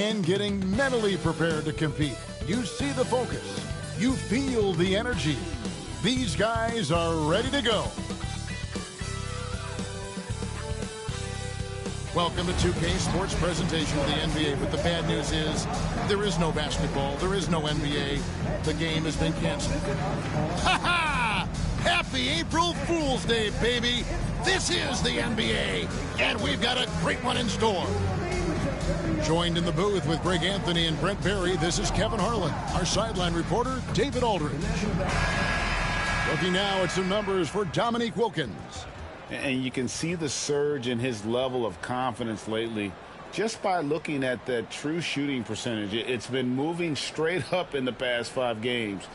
and getting mentally prepared to compete. You see the focus. You feel the energy. These guys are ready to go. Welcome to 2K Sports presentation of the NBA, but the bad news is there is no basketball, there is no NBA. The game has been canceled. Ha-ha! Happy April Fool's Day, baby! This is the NBA, and we've got a great one in store. Joined in the booth with Greg Anthony and Brent Barry, this is Kevin Harlan. Our sideline reporter, David Aldridge. Looking now at some numbers for Dominique Wilkins. And you can see the surge in his level of confidence lately just by looking at that true shooting percentage. It's been moving straight up in the past 5 games.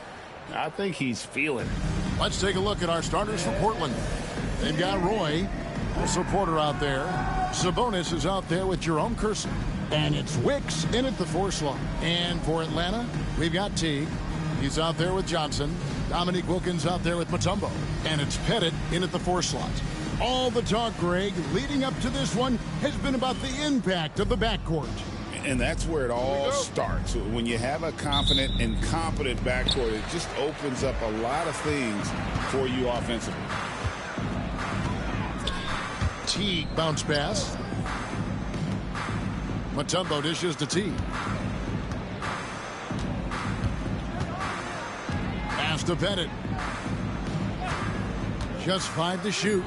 I think he's feeling it. Let's take a look at our starters for Portland. They've got Roy, also Porter out there. Sabonis is out there with Jerome Kersey. And it's Wicks in at the 4 slot. And for Atlanta, we've got Teague. He's out there with Johnson. Dominique Wilkins out there with Mutombo. And it's Pettit in at the 4 slot. All the talk, Greg, leading up to this one has been about the impact of the backcourt. And that's where it all starts. When you have a confident and competent backcourt, it just opens up a lot of things for you offensively. Teague bounce pass. Mutombo dishes to Teague. Pass to Pettit. Just 5 to shoot.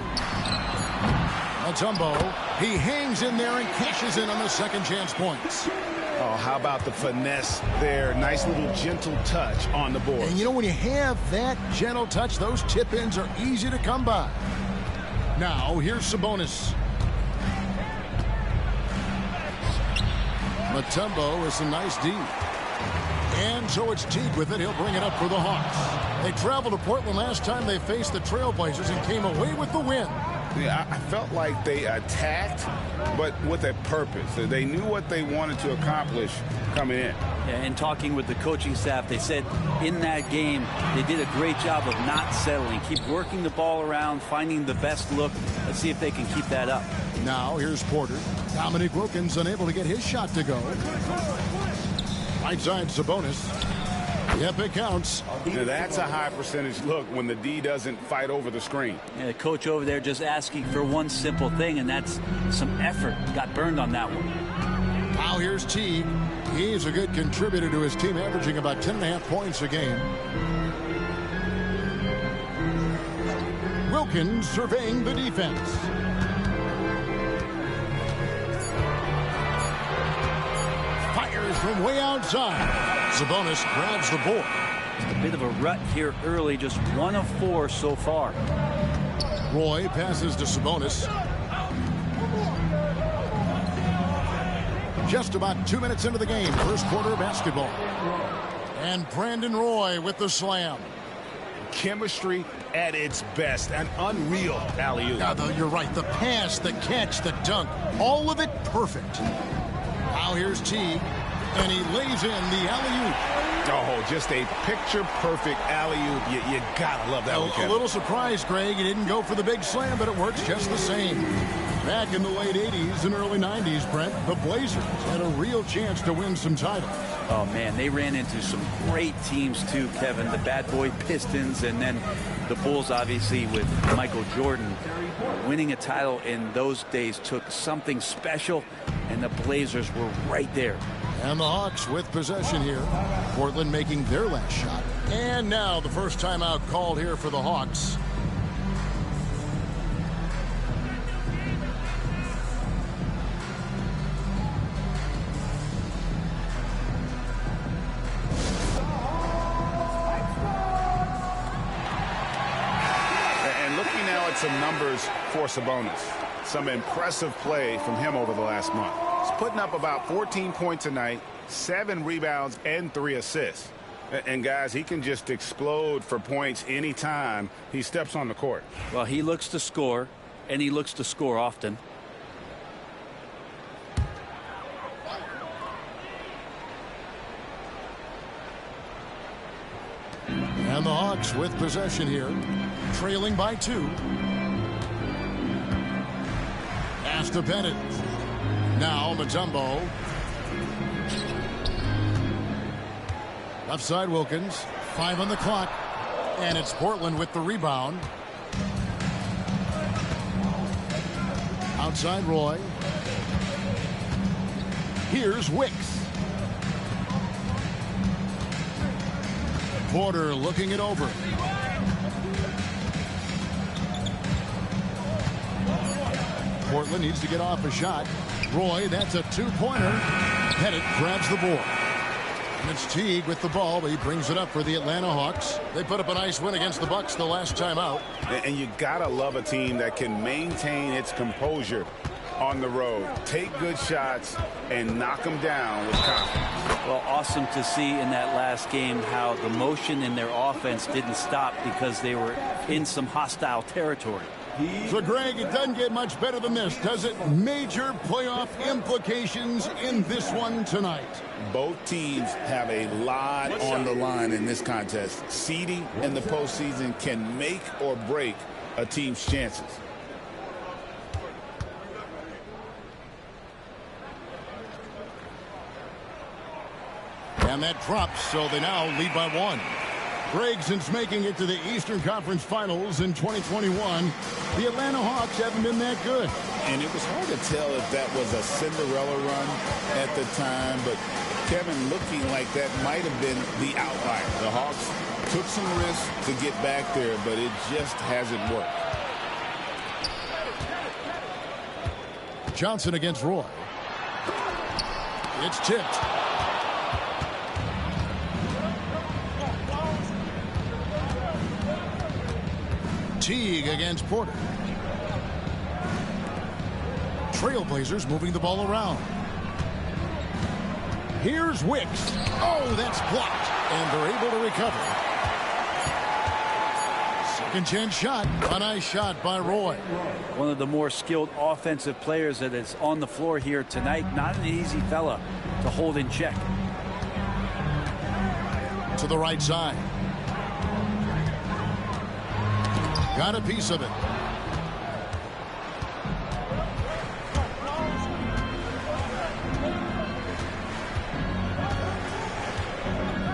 Mutombo, he hangs in there and cashes in on the second chance points. Oh, how about the finesse there? Nice little gentle touch on the board. And you know, when you have that gentle touch, those tip-ins are easy to come by. Now, here's Sabonis. Mutombo with some nice D. And so it's Teague with it. He'll bring it up for the Hawks. They traveled to Portland last time they faced the Trailblazers and came away with the win. Yeah, I felt like they attacked, but with a purpose. They knew what they wanted to accomplish coming in. Yeah, and talking with the coaching staff, they said in that game they did a great job of not settling. Keep working the ball around, finding the best look. Let's see if they can keep that up. Now here's Porter. Dominique Wilkins unable to get his shot to go. Right side Sabonis. Yep, it counts. Now that's a high percentage look when the D doesn't fight over the screen. Yeah, the coach over there just asking for one simple thing, and that's some effort. Got burned on that one. Now here's Teague. He's a good contributor to his team, averaging about 10.5 points a game. Wilkins surveying the defense. Fires from way outside. Sabonis grabs the board. A bit of a rut here early, just 1 of 4 so far. Roy passes to Sabonis. Just about 2 minutes into the game, first quarter of basketball. And Brandon Roy with the slam. Chemistry at its best. An unreal alley-oop. Yeah, you're right. The pass, the catch, the dunk, all of it perfect. Now here's Teague. And he lays in the alley-oop. Oh, just a picture-perfect alley-oop. You gotta love that one, Kevin. A little surprised, Greg. He didn't go for the big slam, but it works just the same. Back in the late 80s and early 90s, Brent, the Blazers had a real chance to win some titles. Oh, man, they ran into some great teams, too, Kevin. The bad boy Pistons, and then the Bulls, obviously, with Michael Jordan. Winning a title in those days took something special, and the Blazers were right there. And the Hawks with possession here. Portland making their last shot. And now the first timeout called here for the Hawks. And looking now at some numbers for Sabonis. Some impressive play from him over the last month. He's putting up about 14 points a night, 7 rebounds, and 3 assists. And, guys, he can just explode for points anytime he steps on the court. Well, he looks to score, and he looks to score often. And the Hawks with possession here, trailing by 2. Pass to Pettit. Now Mutombo. Left side Wilkins. 5 on the clock. And it's Portland with the rebound. Outside Roy. Here's Wicks. Porter looking it over. Portland needs to get off a shot. Roy, that's a two-pointer. Pettit grabs the board. And it's Teague with the ball, but he brings it up for the Atlanta Hawks. They put up a nice win against the Bucks the last time out. And you gotta love a team that can maintain its composure on the road. Take good shots and knock them down with confidence. Well, awesome to see in that last game how the motion in their offense didn't stop because they were in some hostile territory. So, Greg, it doesn't get much better than this, does it? Major playoff implications in this one tonight. Both teams have a lot on the line in this contest. Seeding in the postseason can make or break a team's chances. And that drops, so they now lead by 1. Greg, since making it to the Eastern Conference Finals in 2021, the Atlanta Hawks haven't been that good. And it was hard to tell if that was a Cinderella run at the time, but Kevin, looking like that might have been the outlier. The Hawks took some risks to get back there, but it just hasn't worked. Johnson against Roy. It's tipped. Teague against Porter. Trailblazers moving the ball around. Here's Wicks. Oh, that's blocked. And they're able to recover. Second chance shot. A nice shot by Roy. One of the more skilled offensive players that is on the floor here tonight. Not an easy fella to hold in check. To the right side. Got a piece of it.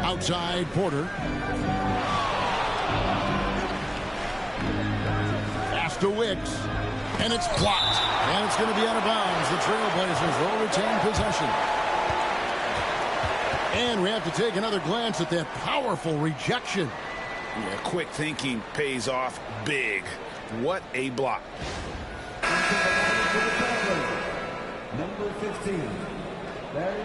Outside Porter. Pass to Wicks. And it's blocked. And it's going to be out of bounds. The Trailblazers will retain possession. And we have to take another glance at that powerful rejection. Yeah, quick thinking pays off big. What a block. Number 15, Barry.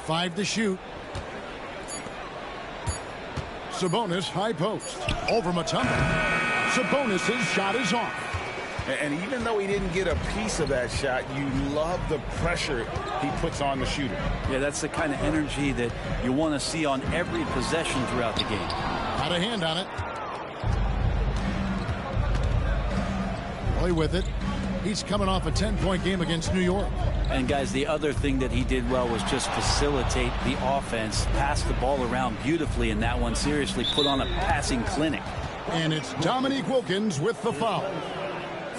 Five to shoot. Sabonis high post. Over Mutombo. Sabonis' shot is off. And even though he didn't get a piece of that shot, you love the pressure he puts on the shooter. Yeah, that's the kind of energy that you want to see on every possession throughout the game. Got a hand on it. Play with it. He's coming off a 10-point game against New York. And, guys, the other thing that he did well was just facilitate the offense, pass the ball around beautifully in that one. Seriously, put on a passing clinic. And it's Dominique Wilkins with the foul.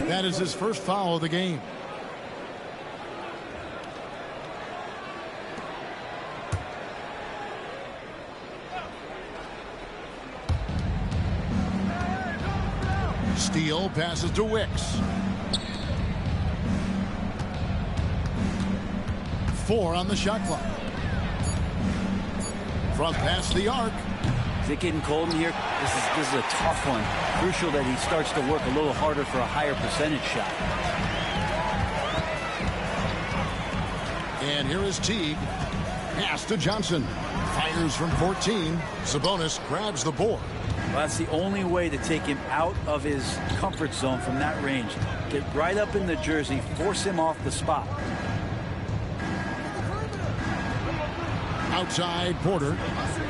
That is his first foul of the game. Steele passes to Wicks. 4 on the shot clock. Front past the arc. Is it getting cold in here? This is a tough one. Crucial that he starts to work a little harder for a higher percentage shot. And here is Teague. Pass to Johnson. Fires from 14. Sabonis grabs the board. Well, that's the only way to take him out of his comfort zone from that range. Get right up in the jersey, force him off the spot. Outside Porter.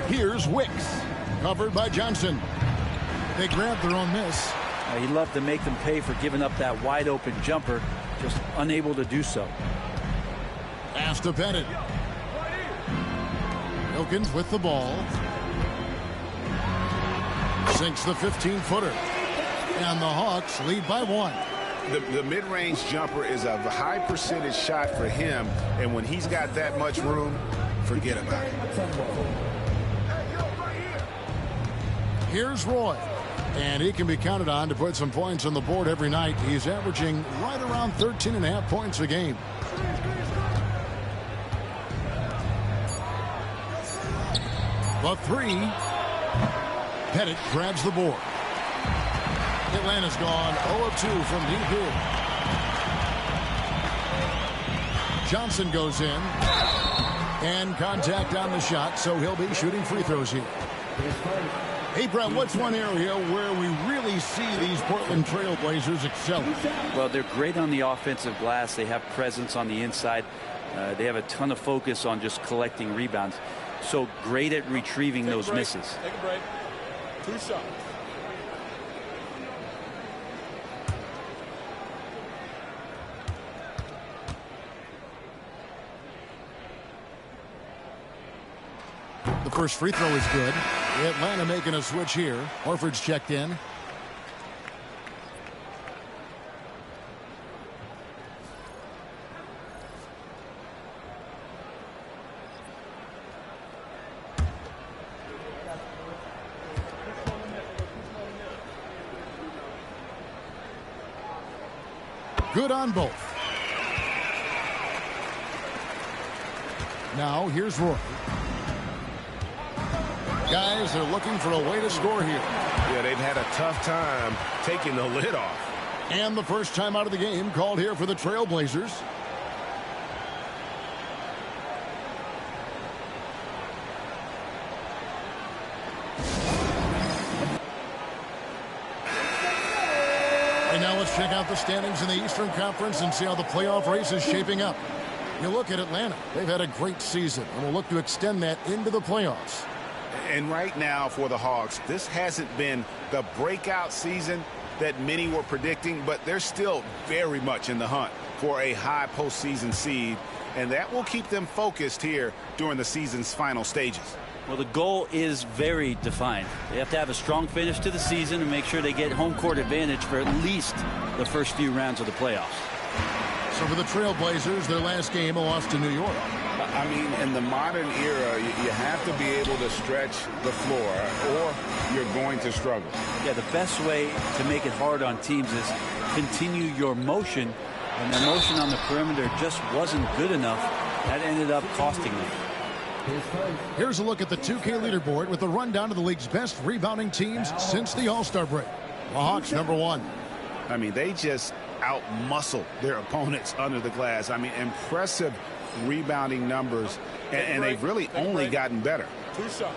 Here's Wicks. Covered by Johnson. They grabbed their own miss. He'd love to make them pay for giving up that wide open jumper. Just unable to do so. Pass to Pettit. Wilkins with the ball. Sinks the 15-footer. And the Hawks lead by 1. The mid-range jumper is a high percentage shot for him, and when he's got that much room, forget about it. Here's Roy, and he can be counted on to put some points on the board every night. He's averaging right around 13.5 points a game. The 3. Pettit grabs the board. Atlanta's gone 0-2 from deep here. Johnson goes in. And contact on the shot, so he'll be shooting free throws here. Hey, Brett, what's one area where we really see these Portland Trail Blazers excel? Well, they're great on the offensive glass. They have presence on the inside. They have a ton of focus on just collecting rebounds. So great at retrieving those misses. Take a break. 2 shots. The first free throw is good. Atlanta making a switch here. Horford's checked in. Good on both. Now here's Roy. Guys, they're looking for a way to score here. Yeah, they've had a tough time taking the lid off. And the first time out of the game called here for the Trailblazers. Right now, let's check out the standings in the Eastern Conference and see how the playoff race is shaping up. You look at Atlanta. They've had a great season, and will look to extend that into the playoffs. And right now for the Hawks, this hasn't been the breakout season that many were predicting, but they're still very much in the hunt for a high postseason seed, and that will keep them focused here during the season's final stages. Well, the goal is very defined. They have to have a strong finish to the season and make sure they get home court advantage for at least the first few rounds of the playoffs. So for the Trailblazers, their last game, a loss to New York. I mean, in the modern era, you have to be able to stretch the floor or you're going to struggle. Yeah, the best way to make it hard on teams is continue your motion, and the motion on the perimeter just wasn't good enough. That ended up costing them. Here's a look at the 2K leaderboard with the rundown of the league's best rebounding teams since the All-Star break. The Hawks, #1. I mean, they just out-muscled their opponents under the glass. I mean, impressive rebounding numbers, and they've really only gotten better. 2 shots.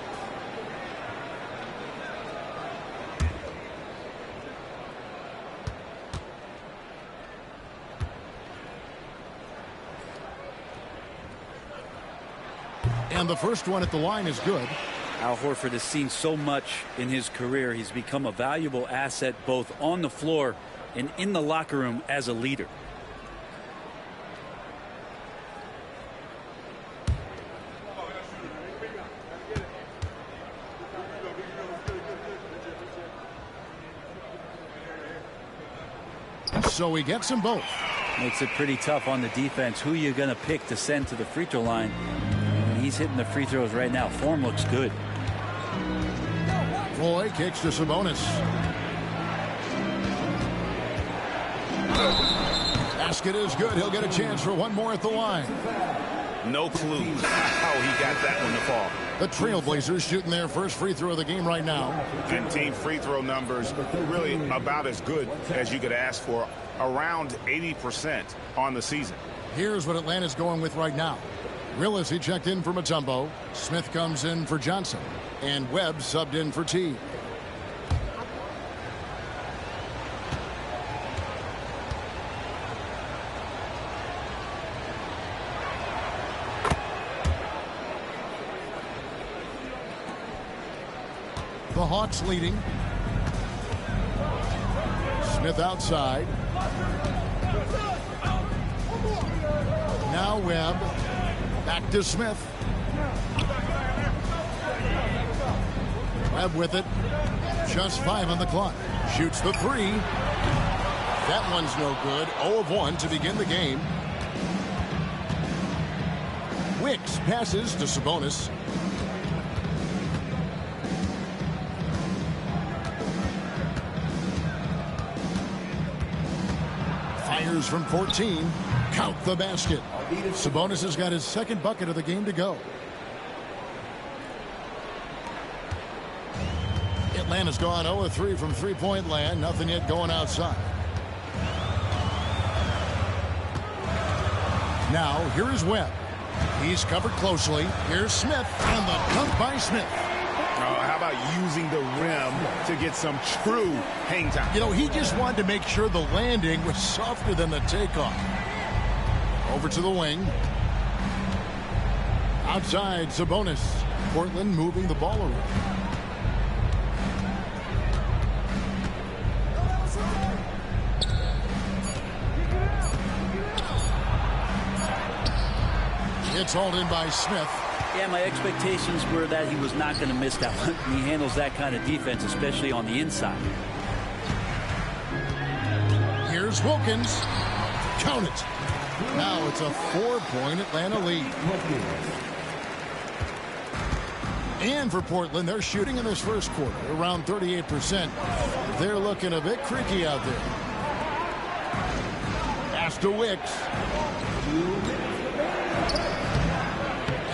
And the first one at the line is good. Al Horford has seen so much in his career. He's become a valuable asset both on the floor and in the locker room as a leader. So he gets them both. Makes it pretty tough on the defense. Who you're going to pick to send to the free throw line. And he's hitting the free throws right now. Form looks good. Roy kicks to Sabonis. Basket is good. He'll get a chance for one more at the line. No clue how he got that one to fall. The Trailblazers shooting their first free throw of the game right now. And team free throw numbers really about as good as you could ask for. Around 80% on the season. Here's what Atlanta's going with right now. Willis, he checked in for Mutombo. Smith comes in for Johnson. And Webb subbed in for T. The Hawks leading. Smith outside. Now Webb. Back to Smith. Webb with it. Just 5 on the clock. Shoots the 3. That one's no good. 0 of 1 to begin the game. Wicks passes to Sabonis. Fires from 14. Count the basket. Sabonis has got his second bucket of the game to go. Atlanta's gone 0 of 3 from three-point land. Nothing yet going outside. Now, here is Webb. He's covered closely. Here's Smith, and the dunk by Smith. Oh, how about using the rim to get some true hang time? You know, he just wanted to make sure the landing was softer than the takeoff. Over to the wing. Outside, Sabonis. Portland moving the ball around. It's hauled in by Smith. Yeah, my expectations were that he was not going to miss that one. He handles that kind of defense, especially on the inside. Here's Wilkins. Count it. Now it's a 4-point Atlanta lead. And for Portland, they're shooting in this first quarter around 38%. They're looking a bit creaky out there. Pass to Wicks.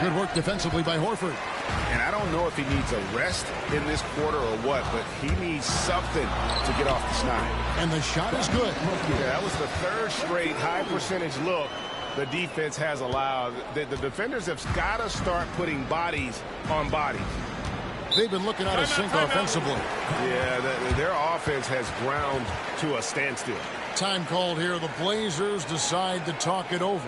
Good work defensively by Horford. And I don't know if he needs a rest in this quarter or what, but he needs something to get off the snide. And the shot is good. Yeah, that was the third straight high percentage look the defense has allowed. The defenders have got to start putting bodies on bodies. They've been looking out of sync offensively. Yeah, their offense has ground to a standstill. Time called here. The Blazers decide to talk it over.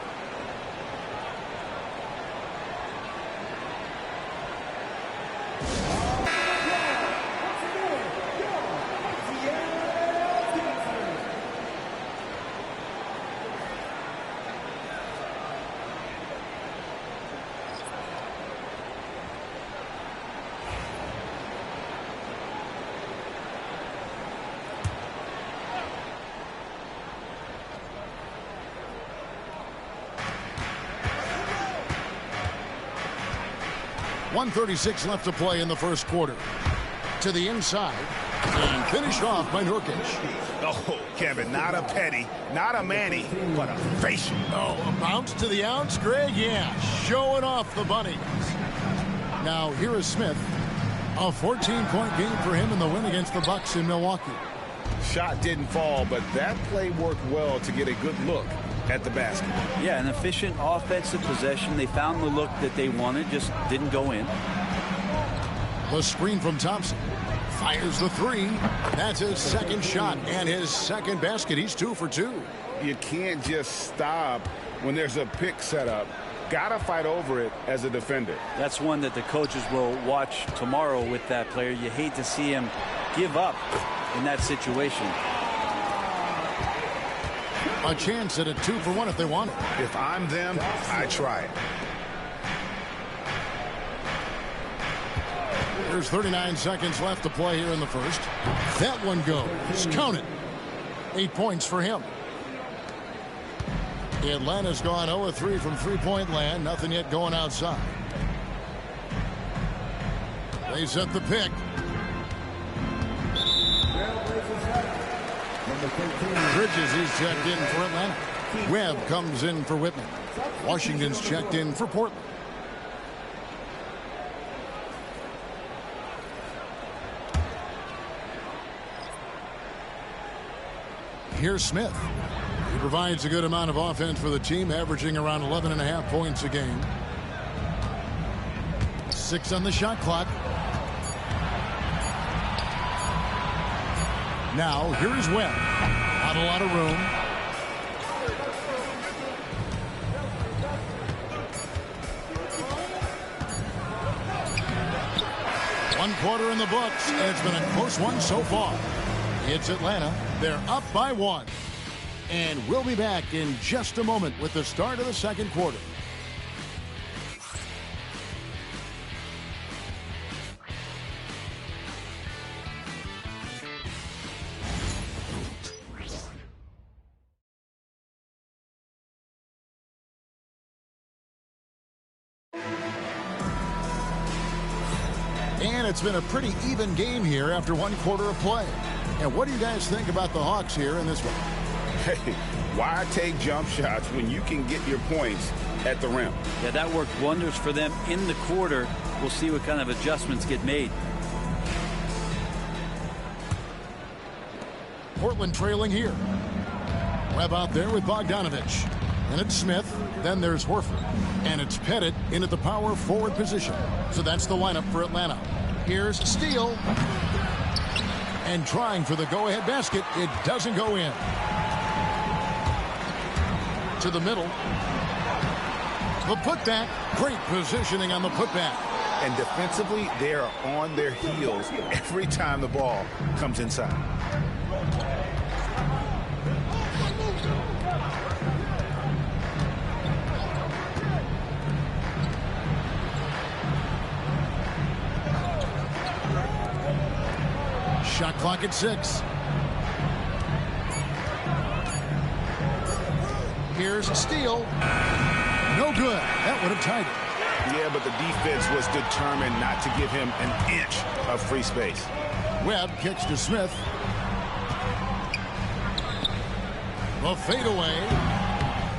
.136 left to play in the first quarter. To the inside. And finished off by Nurkic. Oh, Kevin, not a petty, not a Manny, but a facial. Oh, a bounce to the ounce, Greg? Yeah, showing off the bunny. Now, here is Smith. A 14-point game for him in the win against the Bucks in Milwaukee. Shot didn't fall, but that play worked well to get a good look at the basket. Yeah, an efficient offensive possession. They found the look that they wanted, just didn't go in. The screen from Thompson. Fires the 3. That's his second shot and his second basket. He's 2 for 2. You can't just stop when there's a pick set up. Gotta fight over it as a defender. That's one that the coaches will watch tomorrow with that player. You hate to see him give up in that situation. A chance at a 2 for 1 if they want it. If I'm them, I try it. There's 39 seconds left to play here in the first. That one goes. Count it. 8 points for him. Atlanta's gone 0 of 3 from three-point land. Nothing yet going outside. They set the pick. Bridges is checked in for Atlanta. Webb comes in for Whitman. Washington's checked in for Portland. Here's Smith. He provides a good amount of offense for the team, averaging around 11.5 points a game. 6 on the shot clock. Now, here is Webb. Not a lot of room. One quarter in the books, and it's been a close one so far. It's Atlanta. They're up by 1. And we'll be back in just a moment with the start of the second quarter. And it's been a pretty even game here after one quarter of play. And what do you guys think about the Hawks here in this one? Hey, why take jump shots when you can get your points at the rim? Yeah, that worked wonders for them in the quarter. We'll see what kind of adjustments get made. Portland trailing here. Webb out there with Bogdanovich. And it's Smith. Then there's Horford. And it's Pettit in at the power forward position. So that's the lineup for Atlanta. Here's Steele. And trying for the go-ahead basket. It doesn't go in. To the middle. The putback. Great positioning on the putback. And defensively, they are on their heels every time the ball comes inside. Shot clock at 6. Here's Steele. No good. That would have tied it. Yeah, but the defense was determined not to give him an inch of free space. Webb kicks to Smith. The fadeaway.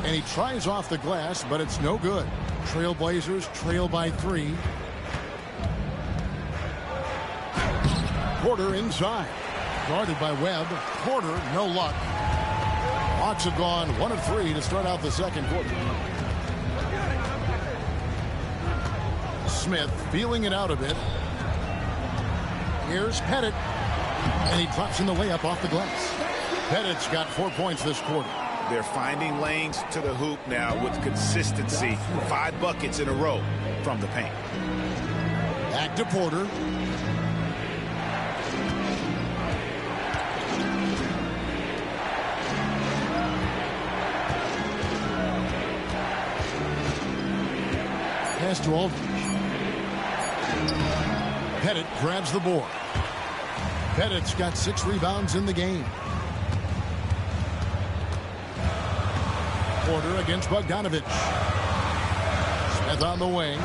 And he tries off the glass, but it's no good. Trailblazers trail by 3. Porter inside. Guarded by Webb. Porter, no luck. Hawks have gone 1 of 3 to start out the second quarter. Smith feeling it out a bit. Here's Pettit. And he drops in the layup off the glass. Pettit's got 4 points this quarter. They're finding lanes to the hoop now with consistency. 5 buckets in a row from the paint. Back to Porter. Pass to Aldridge. Pettit grabs the board. Pettit's got 6 rebounds in the game. Porter against Bogdanovich. Smith on the wing.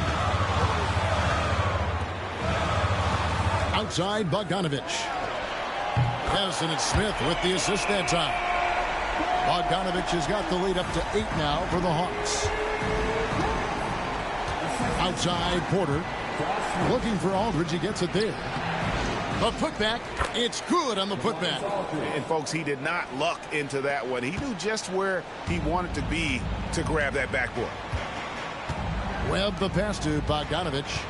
Outside Bogdanovich. Yes, and it's Smith with the assist that time. Bogdanovich has got the lead up to 8 now for the Hawks. Outside Porter. Looking for Aldridge. He gets it there. The putback. It's good on the putback. And, folks, he did not luck into that one. He knew just where he wanted to be to grab that backboard. Webb the pass to Bogdanovich.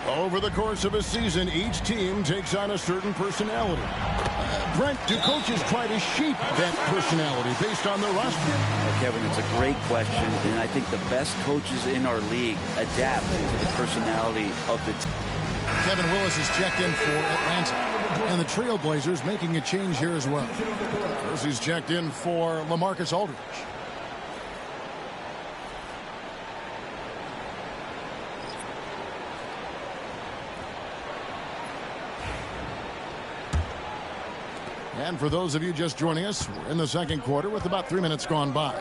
Over the course of a season, each team takes on a certain personality. Brent, do coaches try to shape that personality based on their roster? Well, Kevin, it's a great question, and I think the best coaches in our league adapt to the personality of the team. Kevin Willis is checked in for Atlanta, and the Trailblazers making a change here as well. First, he's checked in for LaMarcus Aldridge. And for those of you just joining us, we're in the second quarter with about 3 minutes gone by.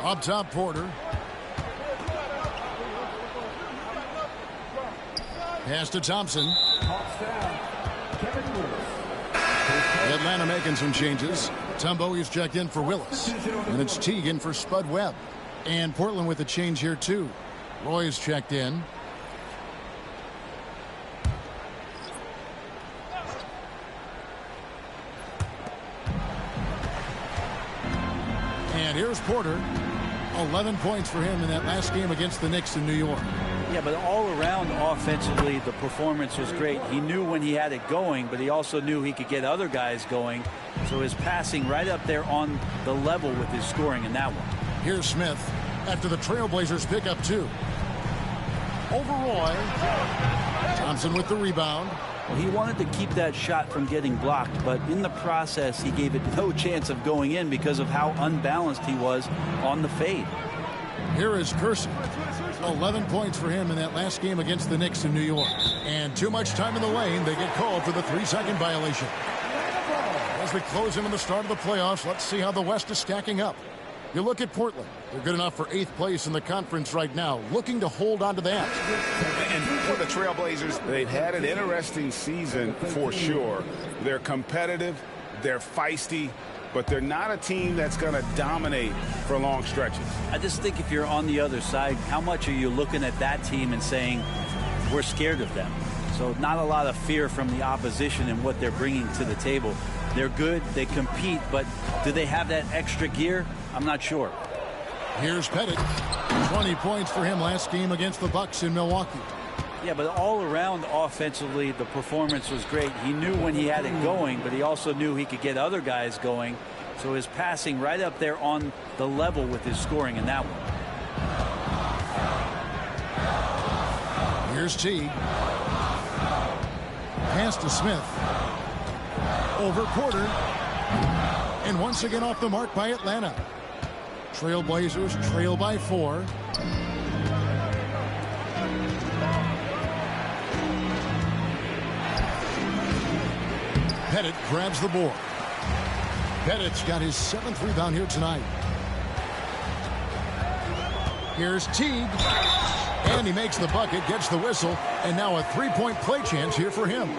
Up top, Porter. Pass to Thompson. Atlanta making some changes. Tumbo is checked in for Willis. And it's Teague for Spud Webb. And Portland with a change here, too. Roy's checked in. And here's Porter. 11 points for him in that last game against the Knicks in New York. Yeah, but all around offensively, the performance was great. He knew when he had it going, but he also knew he could get other guys going. So his passing right up there on the level with his scoring in that one. Here's Smith after the Trailblazers pick up 2. Over Roy. Thompson with the rebound. Well, he wanted to keep that shot from getting blocked, but in the process, he gave it no chance of going in because of how unbalanced he was on the fade. Here is Kersey. 11 points for him in that last game against the Knicks in New York. And too much time in the lane. They get called for the 3-second violation. As we close in on the start of the playoffs, let's see how the West is stacking up. You look at Portland. They're good enough for 8th place in the conference right now, looking to hold on to that. And for the Trailblazers, they've had an interesting season for sure. They're competitive, they're feisty, but they're not a team that's going to dominate for long stretches. I just think if you're on the other side, how much are you looking at that team and saying, we're scared of them? So not a lot of fear from the opposition and what they're bringing to the table. They're good, they compete, but do they have that extra gear? I'm not sure. Here's Pettit. 20 points for him last game against the Bucks in Milwaukee. Yeah, but all around offensively, the performance was great. He knew when he had it going, but he also knew he could get other guys going. So his passing right up there on the level with his scoring in that one. Here's Teague. Pass to Smith. Over Porter. And once again off the mark by Atlanta. Trailblazers trail by 4. Pettit grabs the board. Pettit's got his 7th rebound here tonight. Here's Teague. And he makes the bucket, gets the whistle, and now a 3-point play chance here for him.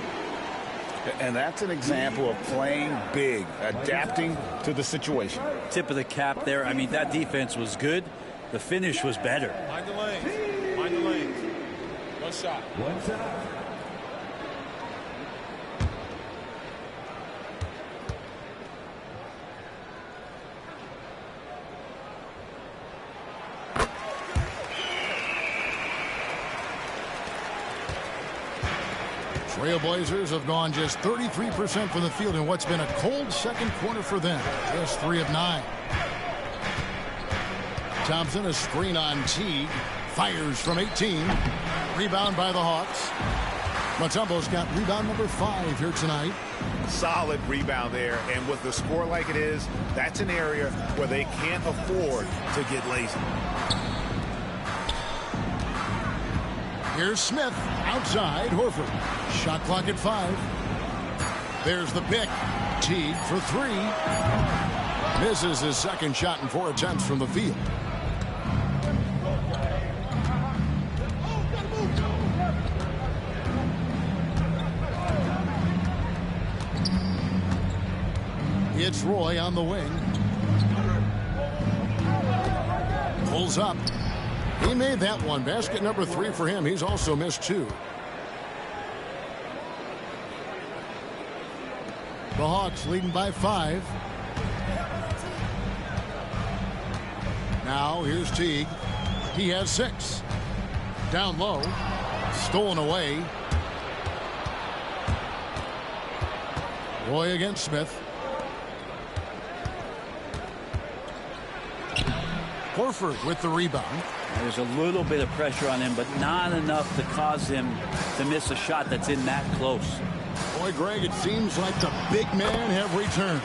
And that's an example of playing big, adapting to the situation. Tip of the cap there. I mean, that defense was good. The finish was better. Mind the lanes. Mind the lanes. One shot. One shot. Trailblazers have gone just 33% from the field in what's been a cold second quarter for them. Just 3 of 9. Thompson, a screen on Teague. Fires from 18. Rebound by the Hawks. Mutombo's got rebound number 5 here tonight. Solid rebound there, and with the score like it is, that's an area where they can't afford to get lazy. Here's Smith outside. Horford. Shot clock at 5. There's the pick. Teague for 3. Misses his second shot in 4 attempts from the field. It's Roy on the wing. Pulls up. He made that one. Basket number 3 for him. He's also missed 2. The Hawks leading by 5. Now here's Teague. He has 6. Down low. Stolen away. Roy against Smith. Horford with the rebound. There's a little bit of pressure on him, but not enough to cause him to miss a shot that's in that close. Boy, Greg, it seems like the big men have returned.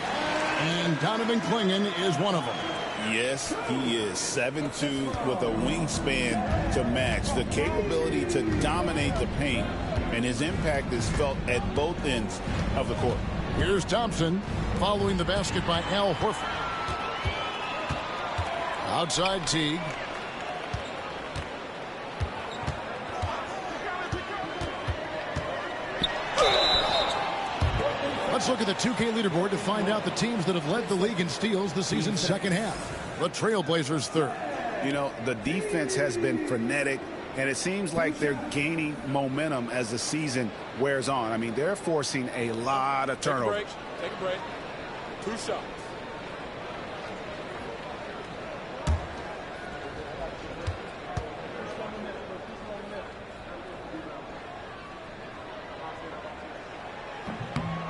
And Donovan Clingan is one of them. Yes, he is 7'2" with a wingspan to match. The capability to dominate the paint, and his impact is felt at both ends of the court. Here's Thompson following the basket by Al Horford. Outside Teague. Let's look at the 2K leaderboard to find out the teams that have led the league in steals the season's second half. The Trailblazers 3rd. You know, the defense has been frenetic, and it seems like they're gaining momentum as the season wears on. I mean, they're forcing a lot of turnovers. Take a break. 2 shots.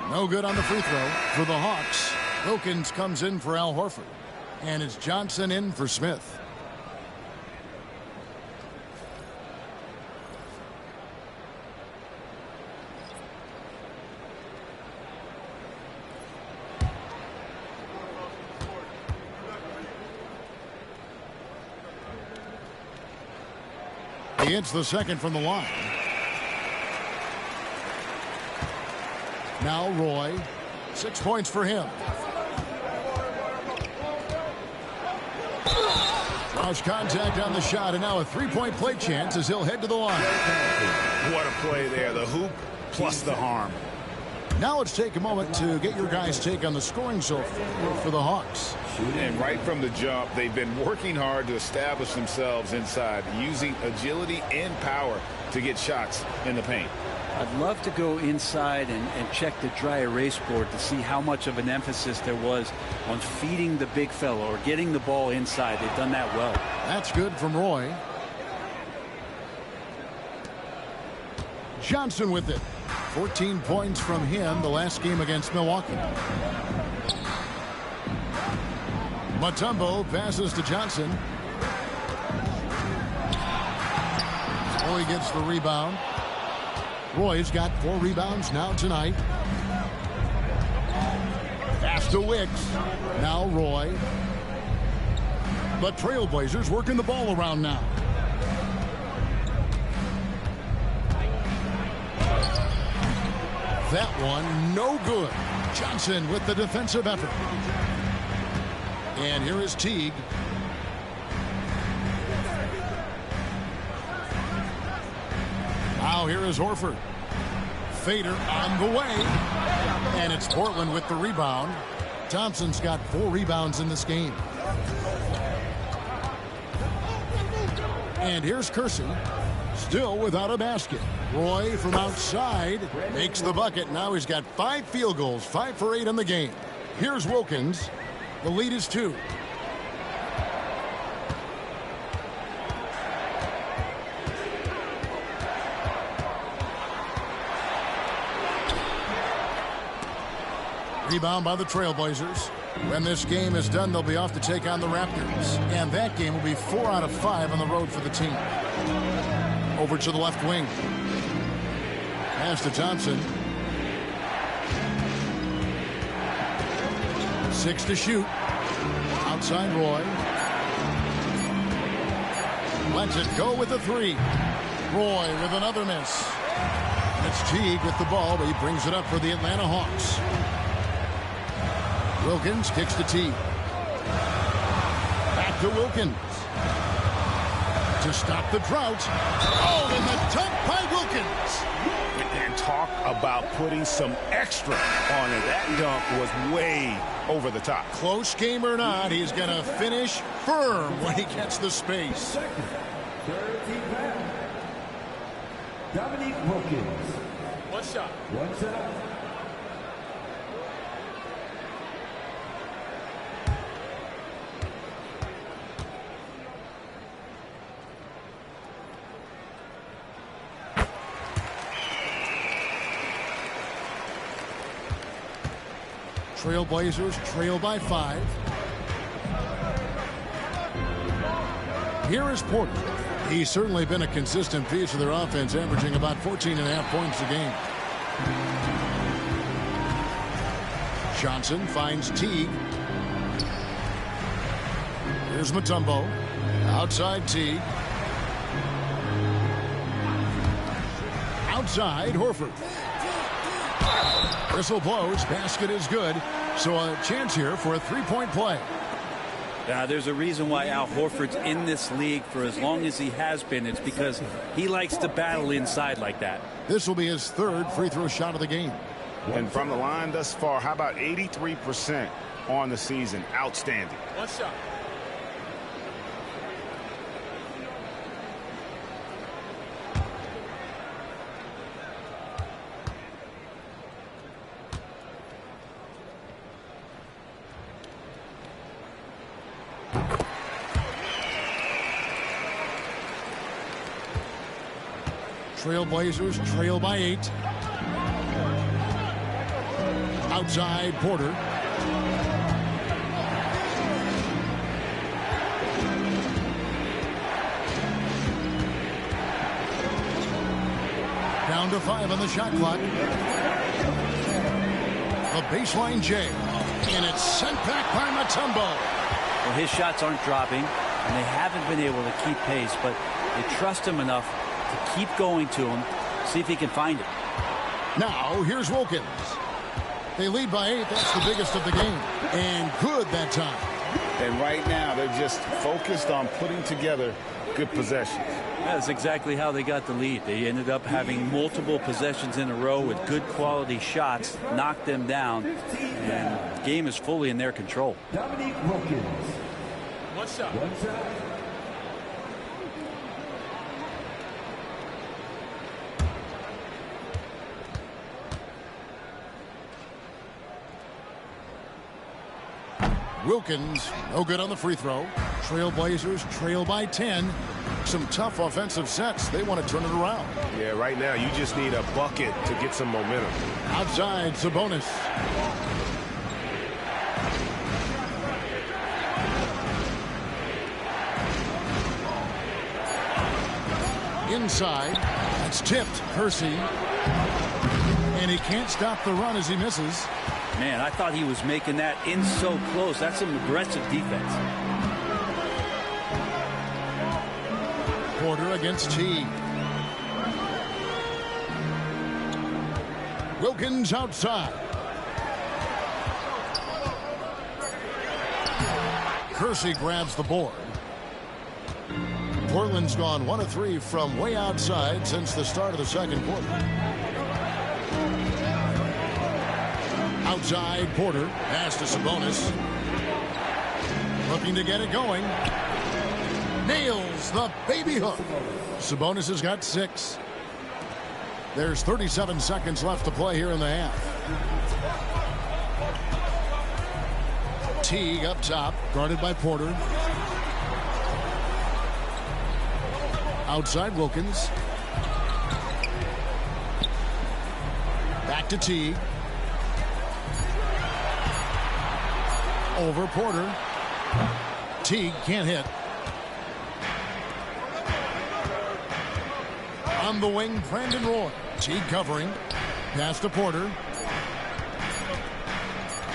No good on the free throw for the Hawks. Wilkins comes in for Al Horford. And it's Johnson in for Smith. He hits the second from the line. Now Roy, 6 points for him. Allows contact on the shot, and now a three-point play chance as he'll head to the line. What a play there. The hoop plus the harm. Now let's take a moment to get your guys' take on the scoring so far for the Hawks. And right from the jump, they've been working hard to establish themselves inside, using agility and power to get shots in the paint. I'd love to go inside and check the dry erase board to see how much of an emphasis there was on feeding the big fella or getting the ball inside. They've done that well. That's good from Roy. Johnson with it. 14 points from him the last game against Milwaukee. Mutombo passes to Johnson. Roy gets the rebound. Roy's got 4 rebounds now tonight. Pass to Wicks. Now Roy. The Trailblazers working the ball around now. That one no good. Johnson with the defensive effort. And here is Teague. Now here is Horford. Fader on the way. And it's Portland with the rebound. Thompson's got 4 rebounds in this game. And here's Kersey. Still without a basket. Roy from outside makes the bucket. Now he's got 5 field goals, 5 for 8 in the game. Here's Wilkins. The lead is 2. Rebound by the Trailblazers. When this game is done, they'll be off to take on the Raptors. And that game will be 4 out of 5 on the road for the team. Over to the left wing. Pass to Thompson. 6 to shoot. Outside Roy. Lets it go with the 3. Roy with another miss. It's Teague with the ball, but he brings it up for the Atlanta Hawks. Wilkins kicks to Teague. Back to Wilkins. To stop the drought. Oh, and the dunk by Wilkins. And talk about putting some extra on it. That dunk was way over the top. Close game or not, he's going to finish firm when he gets the space. Third team foul. Dominique Wilkins. One shot. One shot. Trailblazers trail by 5. Here is Porter. He's certainly been a consistent piece of their offense, averaging about 14.5 points a game. Johnson finds Teague. Here's Mutombo. Outside Teague. Outside Horford. Whistle blows. Basket is good. So a chance here for a 3-point play. There's a reason why Al Horford's in this league for as long as he has been. It's because he likes to battle inside like that. This will be his 3rd free throw shot of the game. And from the line thus far, how about 83% on the season? Outstanding. One shot. Trailblazers trail by 8. Outside Porter. Down to 5 on the shot clock. The baseline J. And it's sent back by Mutombo. Well, his shots aren't dropping, and they haven't been able to keep pace, but they trust him enough to keep going to him, see if he can find it. Now, here's Wilkins. They lead by 8. That's the biggest of the game. And good that time. And right now, they're just focused on putting together good possessions. That's exactly how they got the lead. They ended up having multiple possessions in a row with good quality shots, knocked them down, and the game is fully in their control. Dominique Wilkins. What's up? One shot. Wilkins, no good on the free throw. Trailblazers trail by 10. Some tough offensive sets. They want to turn it around. Yeah, right now you just need a bucket to get some momentum. Outside, Sabonis. Inside, that's tipped. Kersey. And he can't stop the run as he misses. Man, I thought he was making that in so close. That's some aggressive defense. Porter against T. Wilkins outside. Kersey grabs the board. Portland's gone 1 of 3 from way outside since the start of the second quarter. Outside, Porter. Pass to Sabonis. Looking to get it going. Nails the baby hook. Sabonis has got 6. There's 37 seconds left to play here in the half. Teague up top, guarded by Porter. Outside, Wilkins. Back to Teague. Over Porter. Teague can't hit. On the wing, Brandon Roy. Teague covering. Pass to Porter.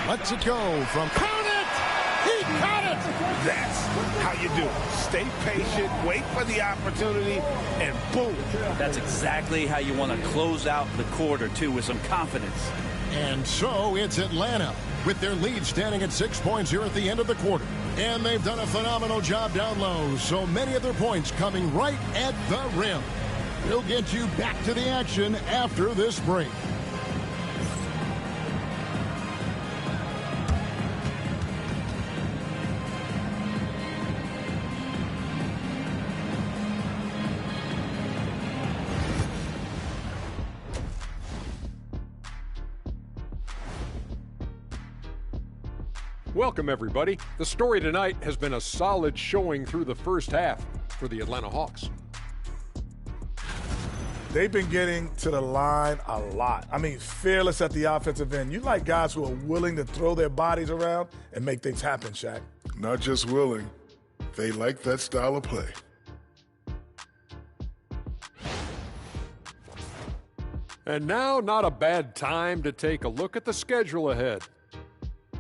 Lets it go from... Count it! He got it! That's how you do it. Stay patient, wait for the opportunity, and boom. That's exactly how you want to close out the quarter, too, with some confidence. And so it's Atlanta with their lead standing at 6 points here at the end of the quarter. And they've done a phenomenal job down low. So many of their points coming right at the rim. We'll get you back to the action after this break. Welcome, everybody. The story tonight has been a solid showing through the first half for the Atlanta Hawks. They've been getting to the line a lot. I mean, fearless at the offensive end. You like guys who are willing to throw their bodies around and make things happen, Shaq. Not just willing, they like that style of play. And now, not a bad time to take a look at the schedule ahead.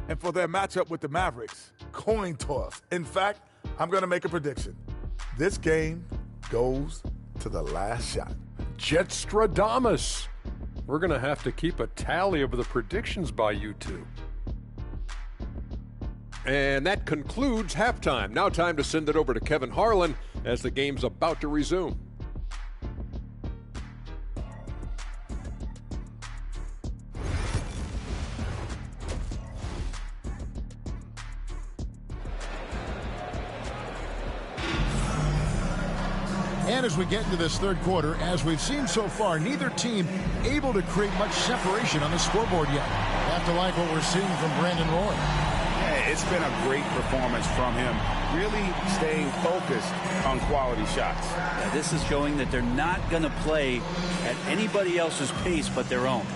And for their matchup with the Mavericks, coin toss. In fact, I'm going to make a prediction. This game goes to the last shot. Jetstradamus. We're going to have to keep a tally of the predictions by you two. And that concludes halftime. Now time to send it over to Kevin Harlan as the game's about to resume. And as we get into this third quarter, as we've seen so far, neither team able to create much separation on the scoreboard yet. Have to like what we're seeing from Brandon Roy. Yeah, it's been a great performance from him, really staying focused on quality shots. Yeah, this is showing that they're not going to play at anybody else's pace but their own.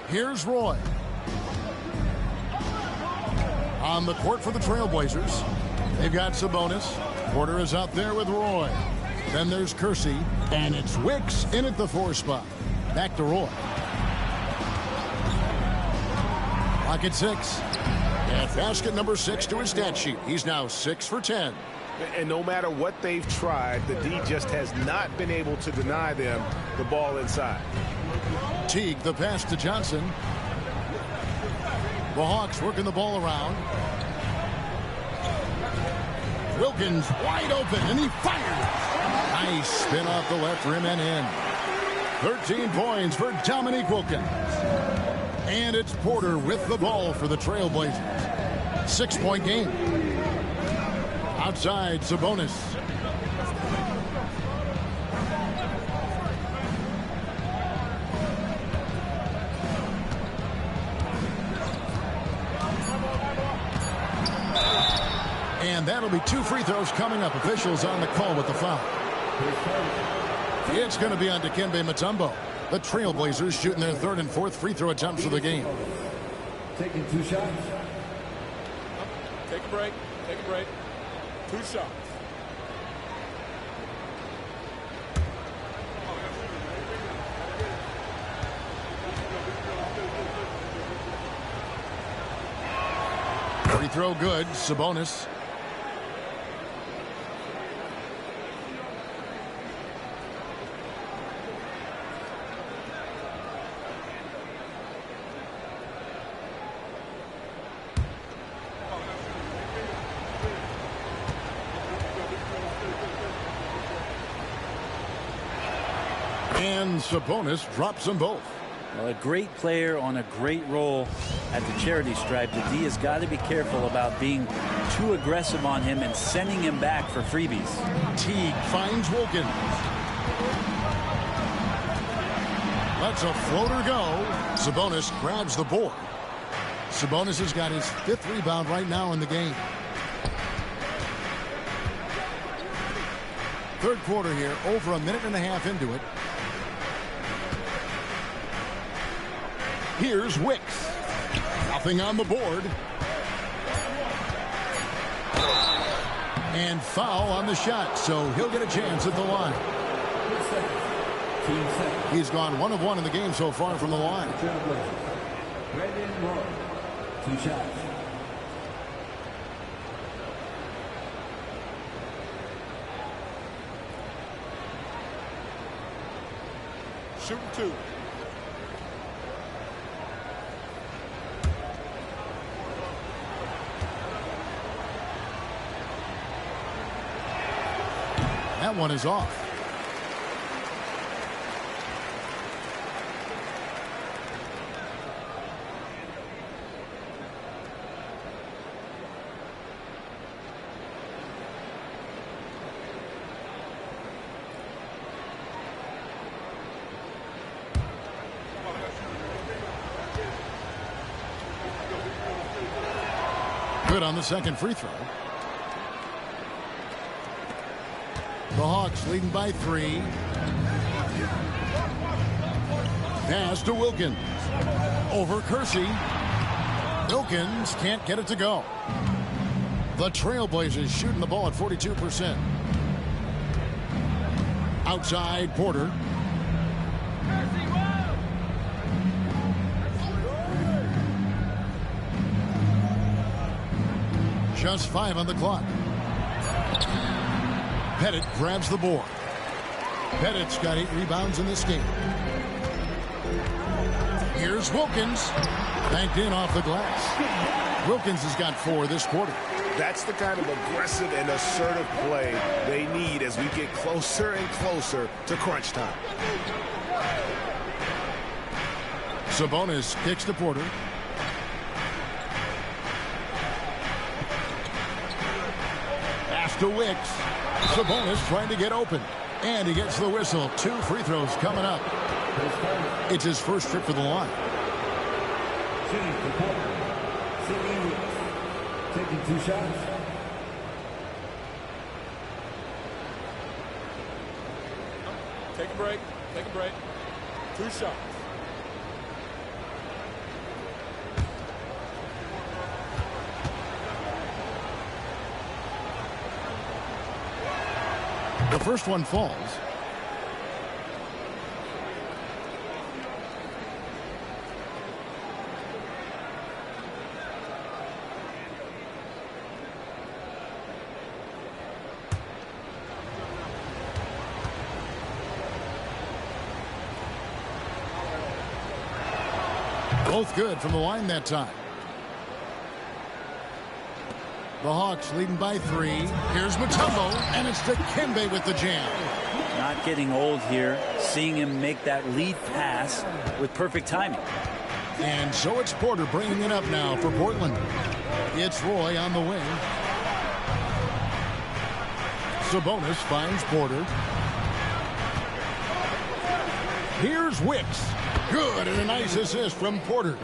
Here's Roy. On the court for the Trailblazers. They've got Sabonis. Porter is out there with Roy. Then there's Kersey. And it's Wicks in at the 4 spot. Back to Roy. Clock at 6. And basket number 6 to his stat sheet. He's now 6 for 10. And no matter what they've tried, the D just has not been able to deny them the ball inside. Teague, the pass to Johnson. The Hawks working the ball around. Wilkins wide open, and he fired. Nice spin off the left rim and in. 13 points for Dominique Wilkins. And it's Porter with the ball for the Trailblazers. 6-point game. Outside, Sabonis. And that'll be 2 free throws coming up. Officials on the call with the foul. It's going to be on Dikembe Mutombo. The Trailblazers shooting their 3rd and 4th free throw attempts of the game. Taking 2 shots. Take a break. Take a break. 2 shots. Free throw good. Sabonis. And Sabonis drops them both. Well, a great player on a great role at the charity stripe. The D has got to be careful about being too aggressive on him and sending him back for freebies. Teague finds Wilkins. Lets a floater go. Sabonis grabs the board. Sabonis has got his 5th rebound right now in the game. 3rd quarter here, over 1.5 minutes into it. Here's Wicks. Nothing on the board. And foul on the shot, so he'll get a chance at the line. He's gone 1 of 1 in the game so far from the line. 2 shots. Shooting 2. That one is off. Good on the 2nd free throw. The Hawks leading by 3. Pass to Wilkins. Over Kersey. Wilkins can't get it to go. The Trailblazers shooting the ball at 42%. Outside, Porter. Just 5 on the clock. Pettit grabs the board. Pettit's got 8 rebounds in this game. Here's Wilkins. Banked in off the glass. Wilkins has got 4 this quarter. That's the kind of aggressive and assertive play they need as we get closer and closer to crunch time. Sabonis kicks to Porter. Pass to Wicks. Sabonis trying to get open. And he gets the whistle. 2 free throws coming up. It's his first trip to the line. Taking 2 shots. Take a break. Take a break. 2 shots. The first one falls. Both good from the line that time. The Hawks leading by 3. Here's Mutombo, and it's Dikembe with the jam. Not getting old here. Seeing him make that lead pass with perfect timing. And so it's Porter bringing it up now for Portland. It's Roy on the wing. Sabonis finds Porter. Here's Wicks. Good, and a nice assist from Porter.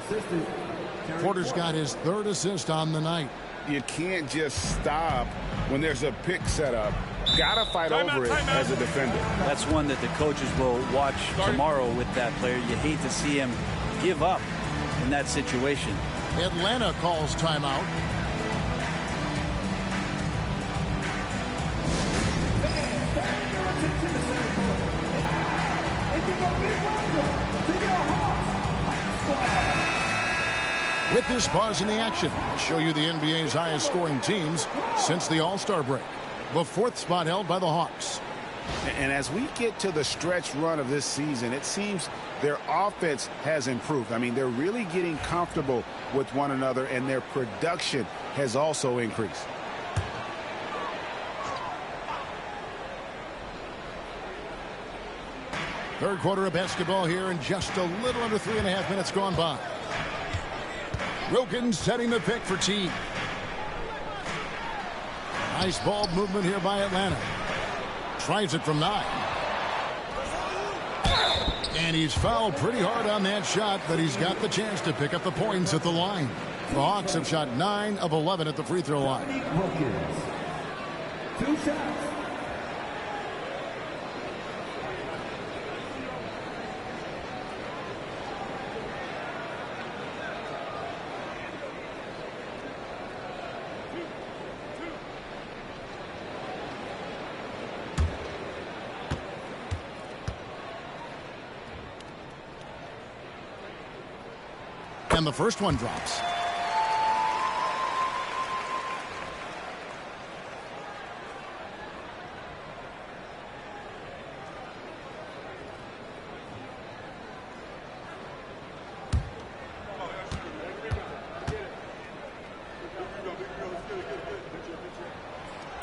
Porter's got his 3rd assist on the night. You can't just stop when there's a pick set up. Gotta fight over it as a defender. That's one that the coaches will watch tomorrow with that player. You hate to see him give up in that situation. Atlanta calls timeout. With this pause in the action, I'll show you the NBA's highest scoring teams since the All-Star break. The 4th spot held by the Hawks. And as we get to the stretch run of this season, it seems their offense has improved. I mean, they're really getting comfortable with one another, and their production has also increased. Third quarter of basketball here, and just a little under 3.5 minutes gone by. Wilkins setting the pick for T. Nice ball movement here by Atlanta. Tries it from 9. And he's fouled pretty hard on that shot, but he's got the chance to pick up the points at the line. The Hawks have shot 9 of 11 at the free throw line. Dominique Wilkins. 2 shots. And the first one drops.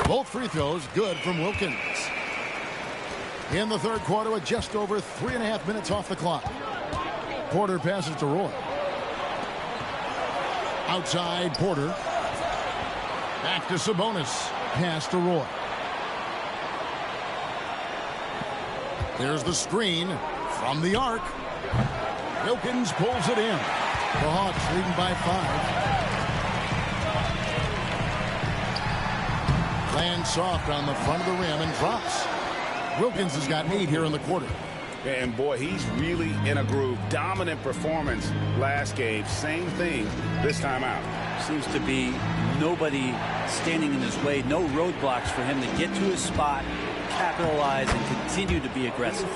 Both free throws good from Wilkins. In the third quarter with just over 3.5 minutes off the clock. Porter passes to Roy. Outside Porter. Back to Sabonis. Pass to Roy. There's the screen from the arc. Wilkins pulls it in. The Hawks leading by 5. Lands soft on the front of the rim and drops. Wilkins has got 8 here in the quarter. And boy, he's really in a groove. Dominant performance last game. Same thing this time out. Seems to be nobody standing in his way. No roadblocks for him to get to his spot, capitalize, and continue to be aggressive.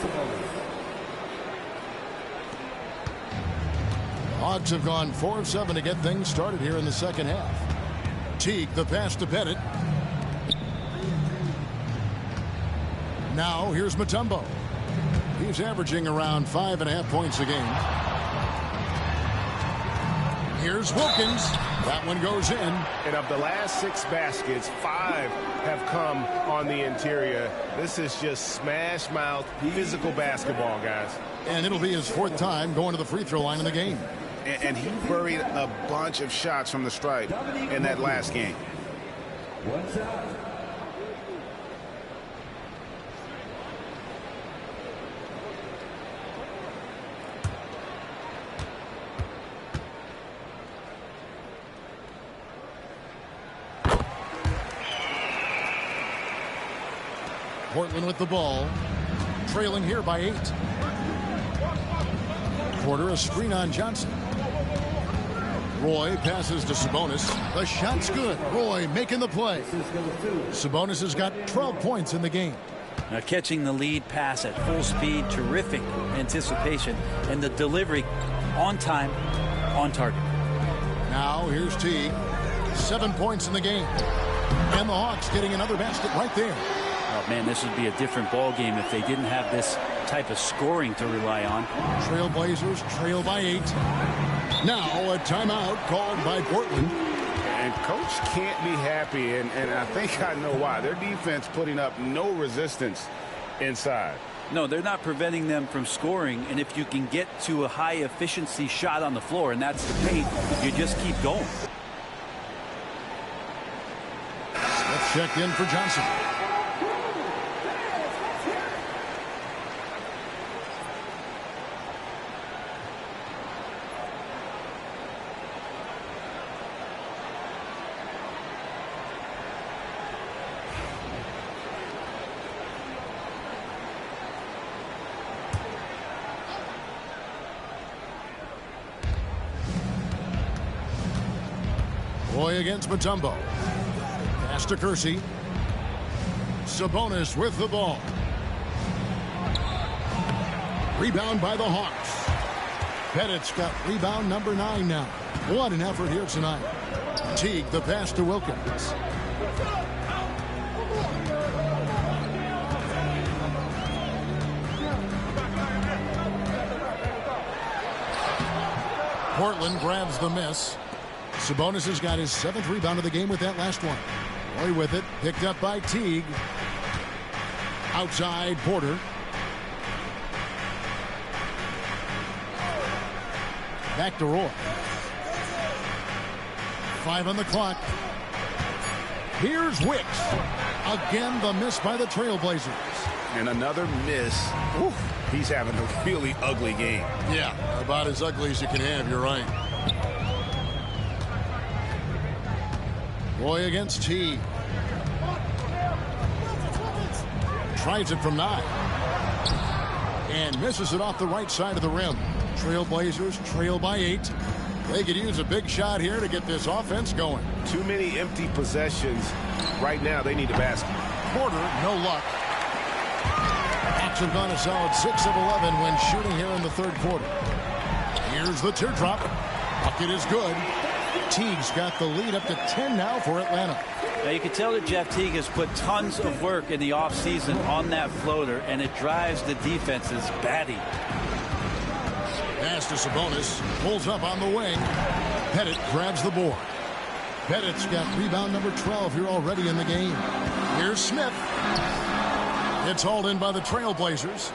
Hawks have gone 4 of 7 to get things started here in the second half. Teague, the pass to Pettit. Now here's Mutombo. He's averaging around 5.5 points a game. Here's Wilkins. That one goes in. And of the last 6 baskets, 5 have come on the interior. This is just smash mouth, physical basketball, guys. And it'll be his 4th time going to the free throw line in the game. And he buried a bunch of shots from the stripe in that last game. 1 shot. Portland with the ball, trailing here by 8. Porter, a screen on Johnson. Roy passes to Sabonis. The shot's good. Roy making the play. Sabonis has got 12 points in the game. Now catching the lead pass at full speed, terrific anticipation, and the delivery on time, on target. Now here's Teague. 7 points in the game. And the Hawks getting another basket right there. Oh, man, this would be a different ball game if they didn't have this type of scoring to rely on. Trailblazers trail by 8. Now a timeout called by Portland. And coach can't be happy, and I think I know why. Their defense putting up no resistance inside. No, they're not preventing them from scoring, and if you can get to a high efficiency shot on the floor, and that's the paint, you just keep going. Smith checked in for Johnson. Boy against Mutombo. Pass to Kersey. Sabonis with the ball. Rebound by the Hawks. Pettit's got rebound number 9 now. What an effort here tonight. Teague the pass to Wilkins. Portland grabs the miss. Sabonis has got his 7th rebound of the game with that last one. Roy with it, picked up by Teague. Outside Porter. Back to Roy. 5 on the clock. Here's Wicks. Again, the miss by the Trailblazers. And another miss. Ooh, he's having a really ugly game. Yeah, about as ugly as you can have, you're right. Roy against Teague. Tries it from 9. And misses it off the right side of the rim. Trailblazers trail by 8. They could use a big shot here to get this offense going. Too many empty possessions. Right now, they need a basket. Porter, no luck. Hawks have gone a solid 6 of 11 when shooting here in the 3rd quarter. Here's the teardrop. Bucket is good. Teague's got the lead up to 10 now for Atlanta. Now you can tell that Jeff Teague has put tons of work in the offseason on that floater, and it drives the defense's batty. Pass to Sabonis. Pulls up on the wing. Pettit grabs the board. Pettit's got rebound number 12 here already in the game. Here's Smith. It's hauled in by the Trailblazers.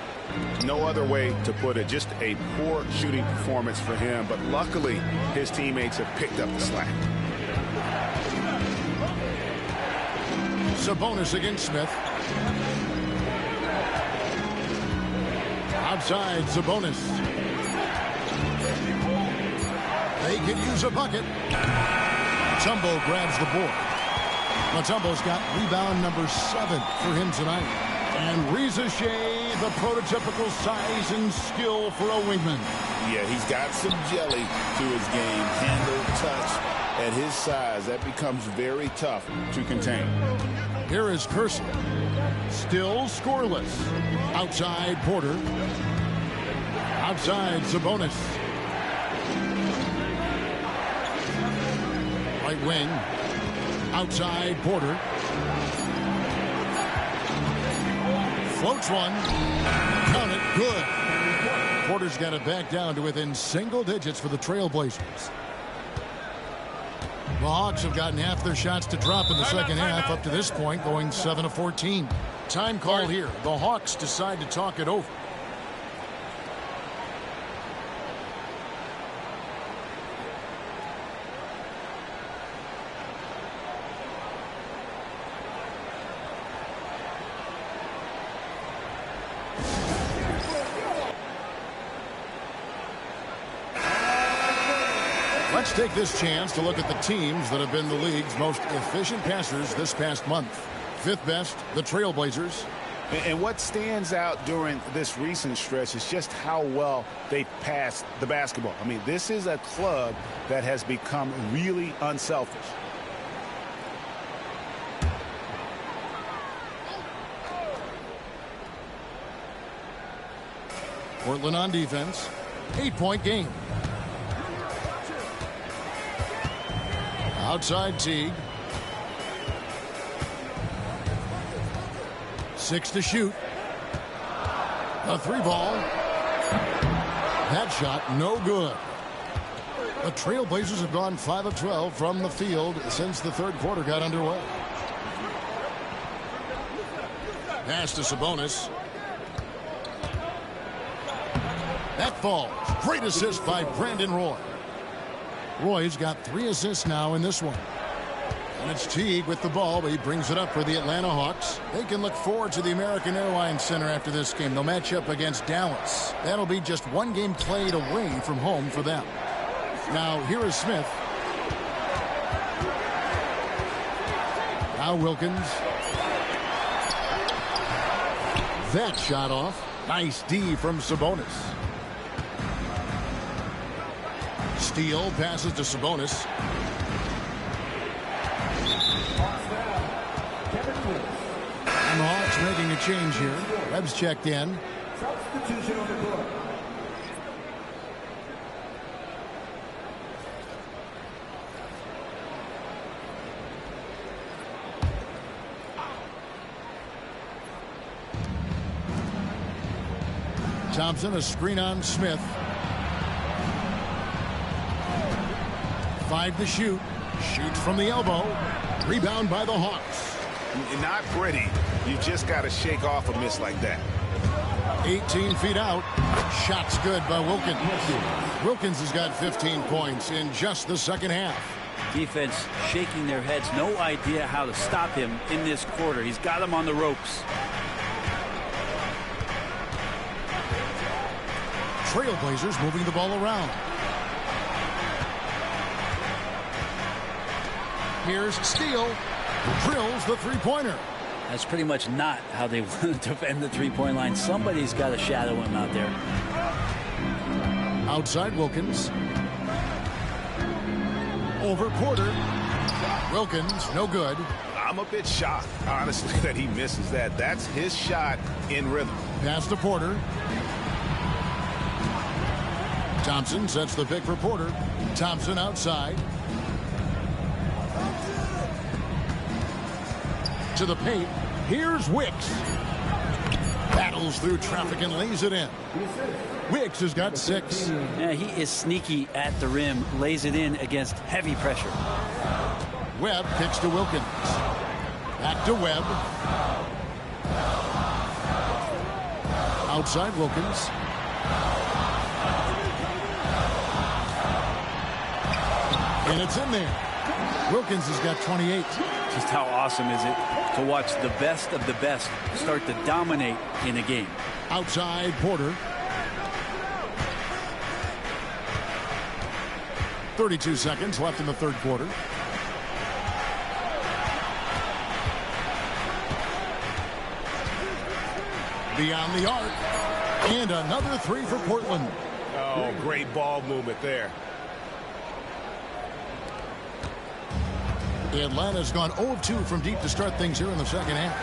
No other way to put it. Just a poor shooting performance for him. But luckily, his teammates have picked up the slack. Sabonis against Smith. Outside, Sabonis. They could use a bucket. Mutombo grabs the board. Mutombo's got rebound number 7 for him tonight. And Reza Shea, the prototypical size and skill for a wingman. Yeah, he's got some jelly to his game. Handle, touch. At his size, that becomes very tough to contain. Here is Kersey. Still scoreless. Outside Porter. Outside Sabonis. Right wing. Outside Porter. Floats one. Count it. Good. Porter's got it back down to within single digits for the Trailblazers. The Hawks have gotten half their shots to drop in the second half up to this point, going 7 of 14. Time call here. The Hawks decide to talk it over. Let's take this chance to look at the teams that have been the league's most efficient passers this past month. 5th best, the Trailblazers. And what stands out during this recent stretch is just how well they passed the basketball. I mean, this is a club that has become really unselfish. Portland on defense. 8-point game. Outside Teague. 6 to shoot. A 3 ball. That shot no good. The Trailblazers have gone 5 of 12 from the field since the third quarter got underway. Pass to Sabonis. That falls. Great assist by Brandon Roy. Roy's got 3 assists now in this one. And it's Teague with the ball, but he brings it up for the Atlanta Hawks. They can look forward to the American Airlines Center after this game. They'll match up against Dallas. That'll be just 1 game played away from home for them. Now, here is Smith. Now Wilkins. That shot off. Nice D from Sabonis. Steele passes to Sabonis. And the Hawks making a change here. Webb's checked in. Substitution on the court. Thompson, a screen on Smith. 5 to shoot. Shoots from the elbow. Rebound by the Hawks. Not pretty. You just got to shake off a miss like that. 18 feet out. Shot's good by Wilkins. Wilkins has got 15 points in just the second half. Defense shaking their heads. No idea how to stop him in this quarter. He's got him on the ropes. Trailblazers moving the ball around. Here's Steele, who drills the three-pointer. That's pretty much not how they want to defend the three-point line. Somebody's got to shadow him out there. Outside Wilkins. Over Porter. Wilkins, no good. I'm a bit shocked, honestly, that he misses that. That's his shot in rhythm. Pass to Porter. Thompson sets the pick for Porter. Thompson outside. To the paint. Here's Wicks. Battles through traffic and lays it in. Wicks has got 6. Yeah, he is sneaky at the rim. Lays it in against heavy pressure. Webb kicks to Wilkins. Back to Webb. Outside Wilkins. And it's in there. Wilkins has got 28. Just how awesome is it to watch the best of the best start to dominate in a game. Outside Porter. 32 seconds left in the third quarter. Beyond the arc. And another 3 for Portland. Oh, great ball movement there. Atlanta's gone 0 of 2 from deep to start things here in the second half.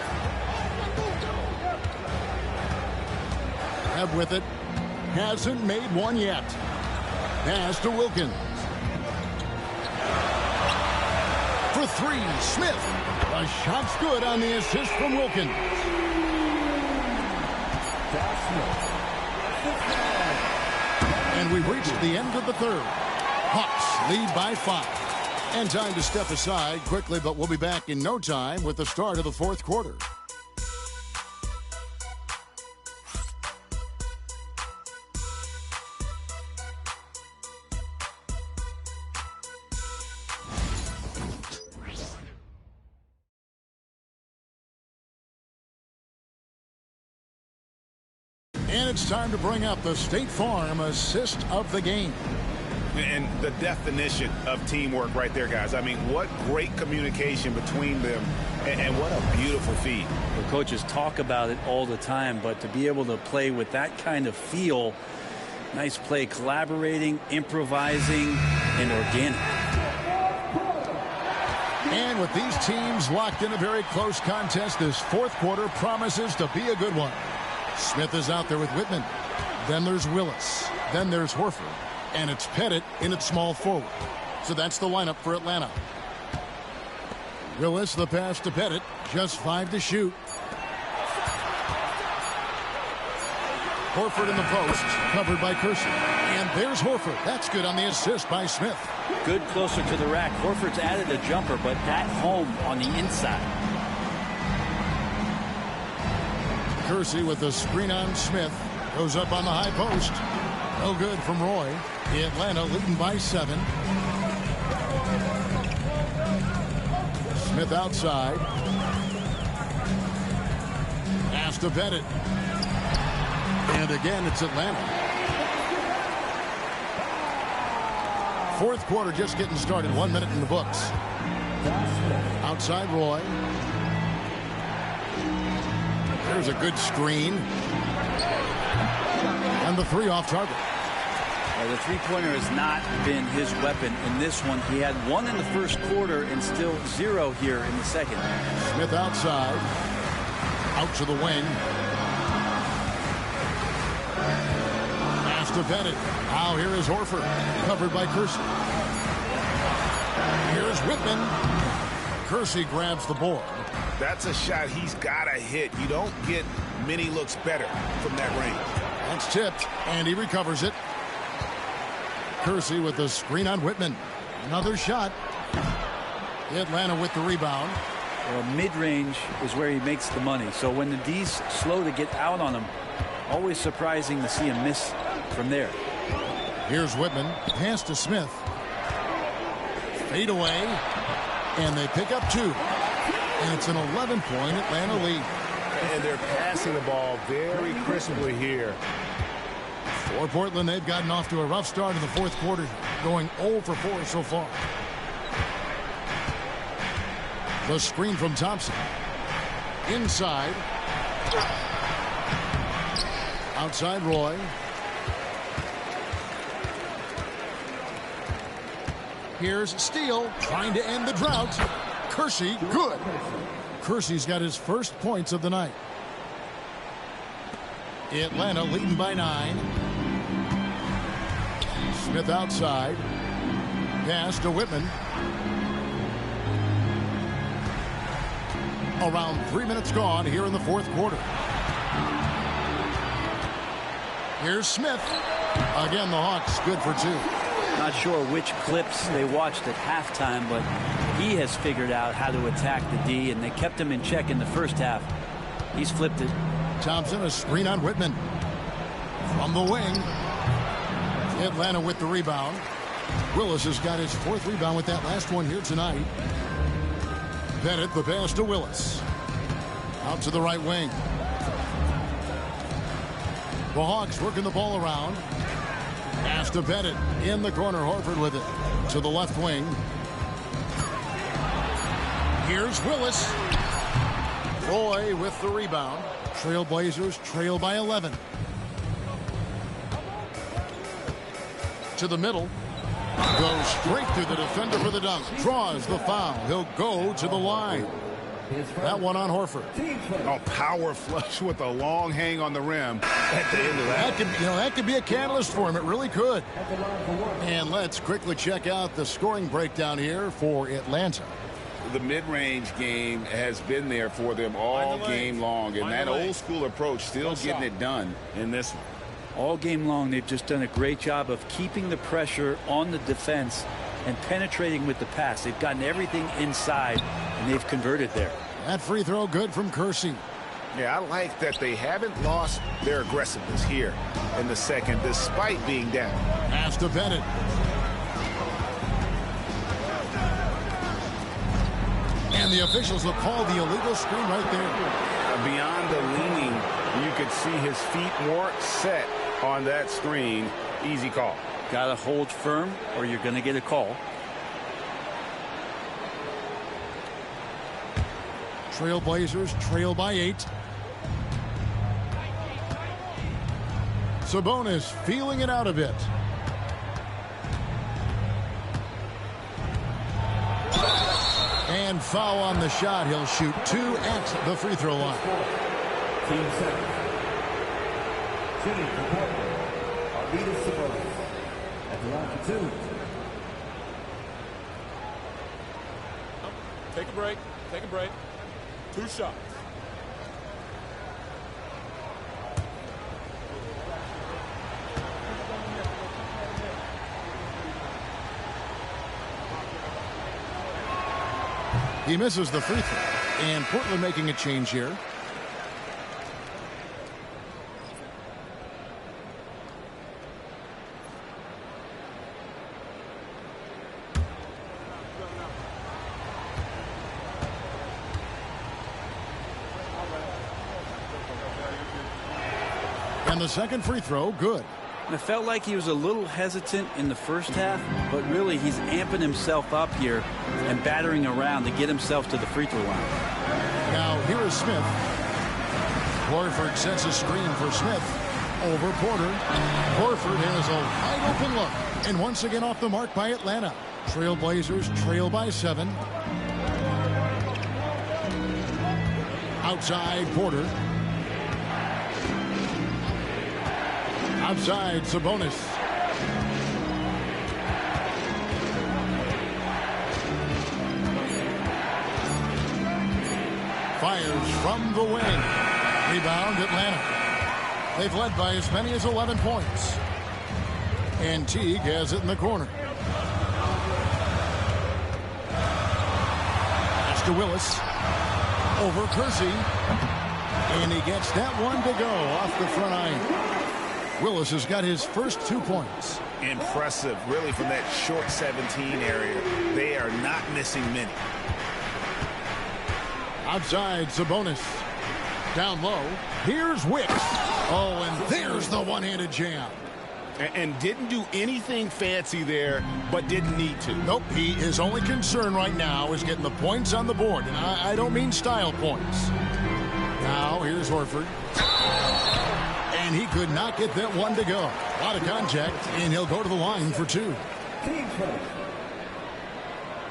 Webb with it. Hasn't made one yet. Pass to Wilkins. For 3, Smith. The shot's good on the assist from Wilkins. And we've reached the end of the third. Hawks lead by 5. And time to step aside quickly, but we'll be back in no time with the start of the fourth quarter. And it's time to bring up the State Farm assist of the game. And the definition of teamwork right there, guys. I mean, what great communication between them, and what a beautiful feed. The coaches talk about it all the time, but to be able to play with that kind of feel, nice play, collaborating, improvising, and organic. And with these teams locked in a very close contest, this fourth quarter promises to be a good one. Smith is out there with Whitman. Then there's Willis. Then there's Horford. And it's Pettit in its small forward. So that's the lineup for Atlanta. Willis, the pass to Pettit. Just 5 to shoot. Horford in the post. Covered by Kersey. And And there's Horford. That's good on the assist by Smith. Good closer to the rack. Horford's added a jumper, but at home on the inside. Kersey with the screen on Smith. Goes up on the high post. No good from Roy. Atlanta leading by 7. Smith outside. Has to bet it. And again, it's Atlanta. Fourth quarter just getting started. 1 minute in the books. Outside Roy. There's a good screen. And the 3 off target. The three-pointer has not been his weapon in this one. He had 1 in the first quarter and still 0 here in the second. Smith outside. Out to the wing. Has to bet it. Now here is Horford. Covered by Kersey. Here's Whitman. Kersey grabs the board. That's a shot he's got to hit. You don't get many looks better from that range. That's tipped, and he recovers it. Kersey with the screen on Whitman. Another shot. Atlanta with the rebound. Well, mid-range is where he makes the money. So when the D's slow to get out on him, always surprising to see him miss from there. Here's Whitman. Pass to Smith. Fade away. And they pick up 2. And it's an 11-point Atlanta lead. And they're passing the ball very crisply here. For Portland, they've gotten off to a rough start in the fourth quarter, going 0 for 4 so far. The screen from Thompson. Inside. Outside Roy. Here's Steele trying to end the drought. Kersey, good. Kersey's got his first points of the night. Atlanta leading by 9. Smith outside. Pass to Whitman. Around 3 minutes gone here in the fourth quarter. Here's Smith. Again, the Hawks good for 2. Not sure which clips they watched at halftime, but he has figured out how to attack the D, and they kept him in check in the first half. He's flipped it. Thompson, a screen on Whitman. From the wing. Atlanta with the rebound. Willis has got his 4th rebound with that last one here tonight. Bennett, the pass to Willis. Out to the right wing. The Hawks working the ball around. Pass to Bennett. In the corner, Horford with it. To the left wing. Here's Willis. Roy with the rebound. Trailblazers trail by 11. To the middle. Goes straight through the defender for the dunk. Draws the foul. He'll go to the line. That one on Horford. A power flush with a long hang on the rim at the end of that. That could be a catalyst for him. It really could. And let's quickly check out the scoring breakdown here for Atlanta. The mid-range game has been there for them all game long, and that old school approach still getting it done in this one. All game long, they've just done a great job of keeping the pressure on the defense and penetrating with the pass. They've gotten everything inside, and they've converted there. That free throw good from Kersey. Yeah, I like that they haven't lost their aggressiveness here in the second, despite being down. Pass to Bennett. And the officials will call the illegal screen right there. Beyond the leaning, you could see his feet more set on that screen. Easy call. Got to hold firm or you're going to get a call. Trailblazers trail by 8. Sabonis feeling it out a bit. And foul on the shot. He'll shoot 2 at the free throw line. Team 7. Shooting for Portland, Arvidas Sabonis. At the line for 2. Take a break. Take a break. 2 shots. He misses the free throw. And Portland making a change here. And the second free throw, good. And it felt like he was a little hesitant in the first half, but really he's amping himself up here and battering around to get himself to the free throw line. Now here is Smith. Horford sets a screen for Smith. Over Porter. Horford has a wide open look. And once again off the mark by Atlanta. Trailblazers trail by 7. Outside Porter. Outside Sabonis. Fires from the wing. Rebound Atlanta. They've led by as many as 11 points. And Teague has it in the corner. Pass to Willis. Over Kersey. And he gets that one to go off the front iron. Willis has got his first 2 points. Impressive, really, from that short 17 area. They are not missing many. Outside Sabonis. Down low. Here's Wicks. Oh, and there's the one-handed jam. And didn't do anything fancy there, but didn't need to. Nope, his only concern right now is getting the points on the board. And I don't mean style points. Now, here's Horford. And he could not get that one to go. A lot of contact, and he'll go to the line for 2. Team first.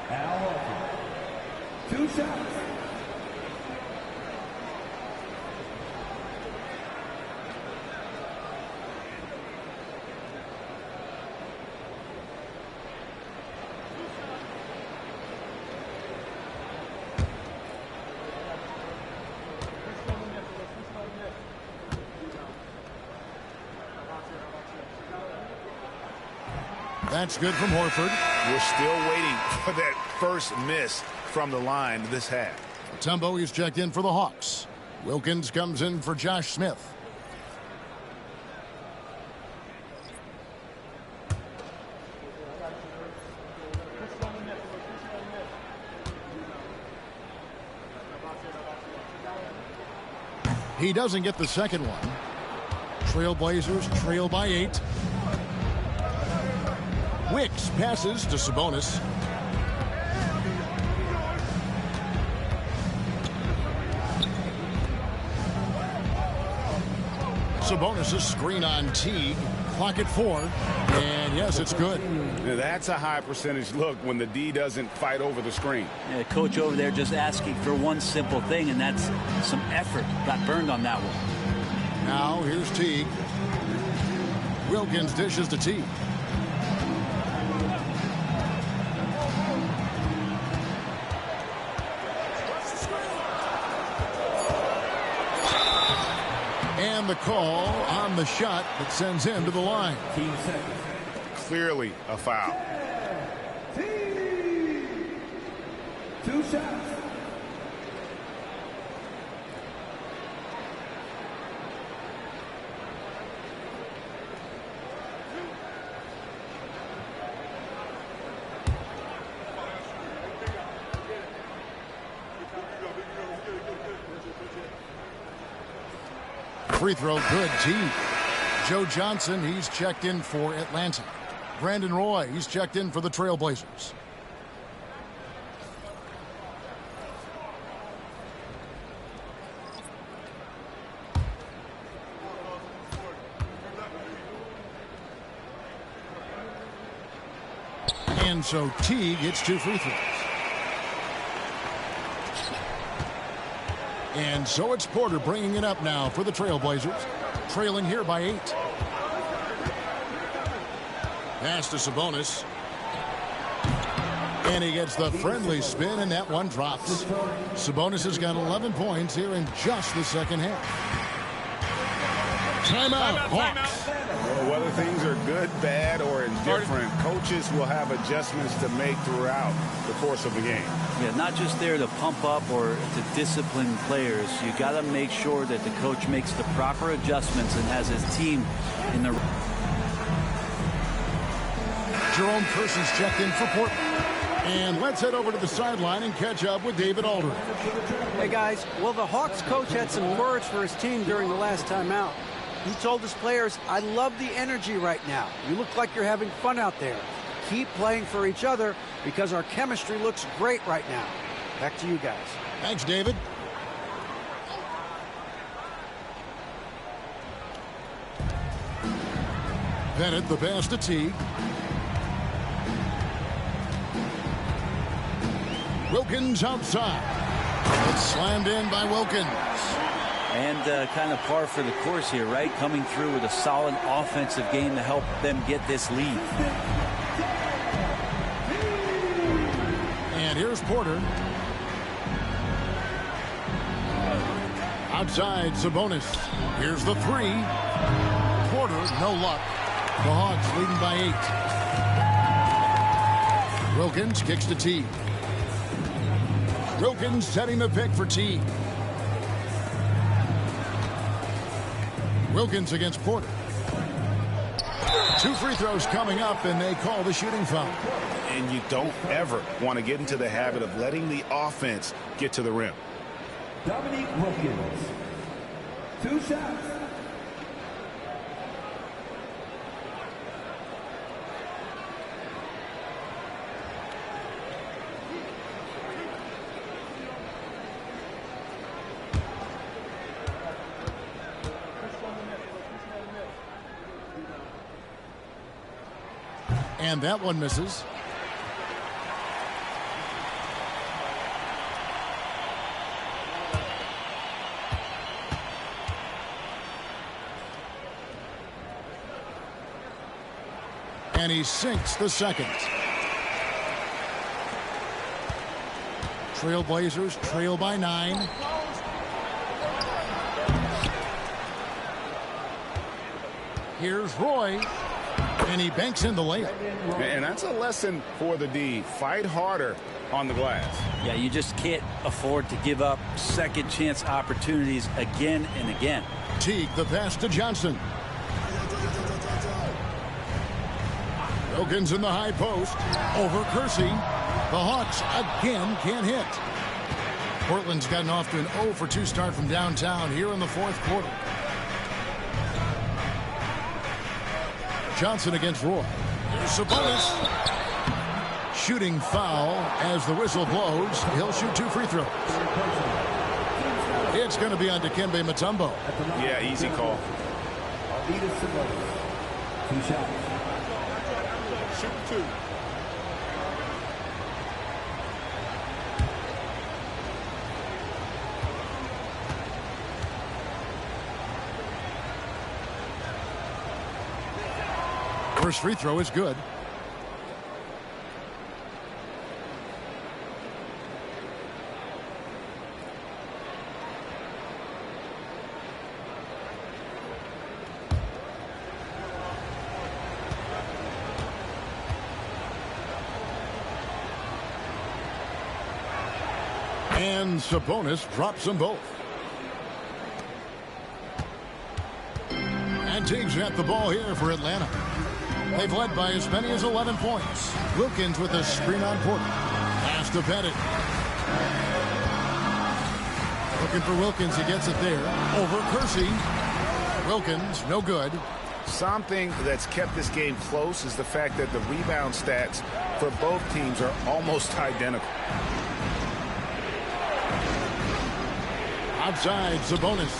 Al Horford. 2 shots. That's good from Horford. We're still waiting for that first miss from the line this half. Tumbo, he's checked in for the Hawks. Wilkins comes in for Josh Smith. He doesn't get the second one. Trailblazers trail by 8. Wicks passes to Sabonis. Sabonis' screen on Teague. Clock at 4. And yes, it's good. That's a high percentage look when the D doesn't fight over the screen. Yeah, coach over there just asking for one simple thing, and that's some effort. Got burned on that one. Now here's Teague. Wilkins dishes to Teague. And the call on the shot that sends him to the line. Team second. Clearly a foul. 2 shots. Free throw good. Teague. Joe Johnson, he's checked in for Atlanta. Brandon Roy, he's checked in for the Trailblazers. And so Teague hits 2 free throws. And so it's Porter bringing it up now for the Trailblazers. Trailing here by 8. Pass to Sabonis. And he gets the friendly spin, and that one drops. Sabonis has got 11 points here in just the second half. Timeout. Hawks. Well, whether things are good, bad, or indifferent, coaches will have adjustments to make throughout the course of the game. Yeah, not just there to pump up or to discipline players. You got to make sure that the coach makes the proper adjustments and has his team in the. Jerome Kersey's checked in for Portland. And let's head over to the sideline and catch up with David Aldridge. Hey, guys. Well, the Hawks coach had some words for his team during the last timeout. He told his players, I love the energy right now. You look like you're having fun out there. Keep playing for each other because our chemistry looks great right now. Back to you guys. Thanks, David. Bennett, the pass to Teague. Wilkins outside. It's slammed in by Wilkins. And kind of par for the course here, right? Coming through with a solid offensive game to help them get this lead. And here's Porter. Outside, Sabonis. Here's the three. Porter, no luck. The Hawks leading by 8. Wilkins kicks to Teague. Wilkins setting the pick for Teague. Wilkins against Porter. 2 free throws coming up, and they call the shooting foul. And you don't ever want to get into the habit of letting the offense get to the rim. Dominique Wilkins. 2 shots. And that one misses. And he sinks the second. Trailblazers trail by 9. Here's Roy. And he banks in the layup. And that's a lesson for the D. Fight harder on the glass. Yeah, you just can't afford to give up second chance opportunities again and again. Teague, the pass to Johnson. Wilkins in the high post. Over Kersey. The Hawks again can't hit. Portland's gotten off to an 0 for 2 start from downtown here in the 4th quarter. Johnson against Roy. Here's Sabonis. Shooting foul as the whistle blows. He'll shoot 2 free throws. It's going to be on Dikembe Mutombo. Yeah, easy call. 2 shots. Shoot 2. First free throw is good. And Sabonis drops them both. And Teague's at the ball here for Atlanta. They've led by as many as 11 points. Wilkins with a screen on Porter. Pass to Bennett. Looking for Wilkins. He gets it there. Over Kersey. Wilkins, no good. Something that's kept this game close is the fact that the rebound stats for both teams are almost identical. Outside, Sabonis.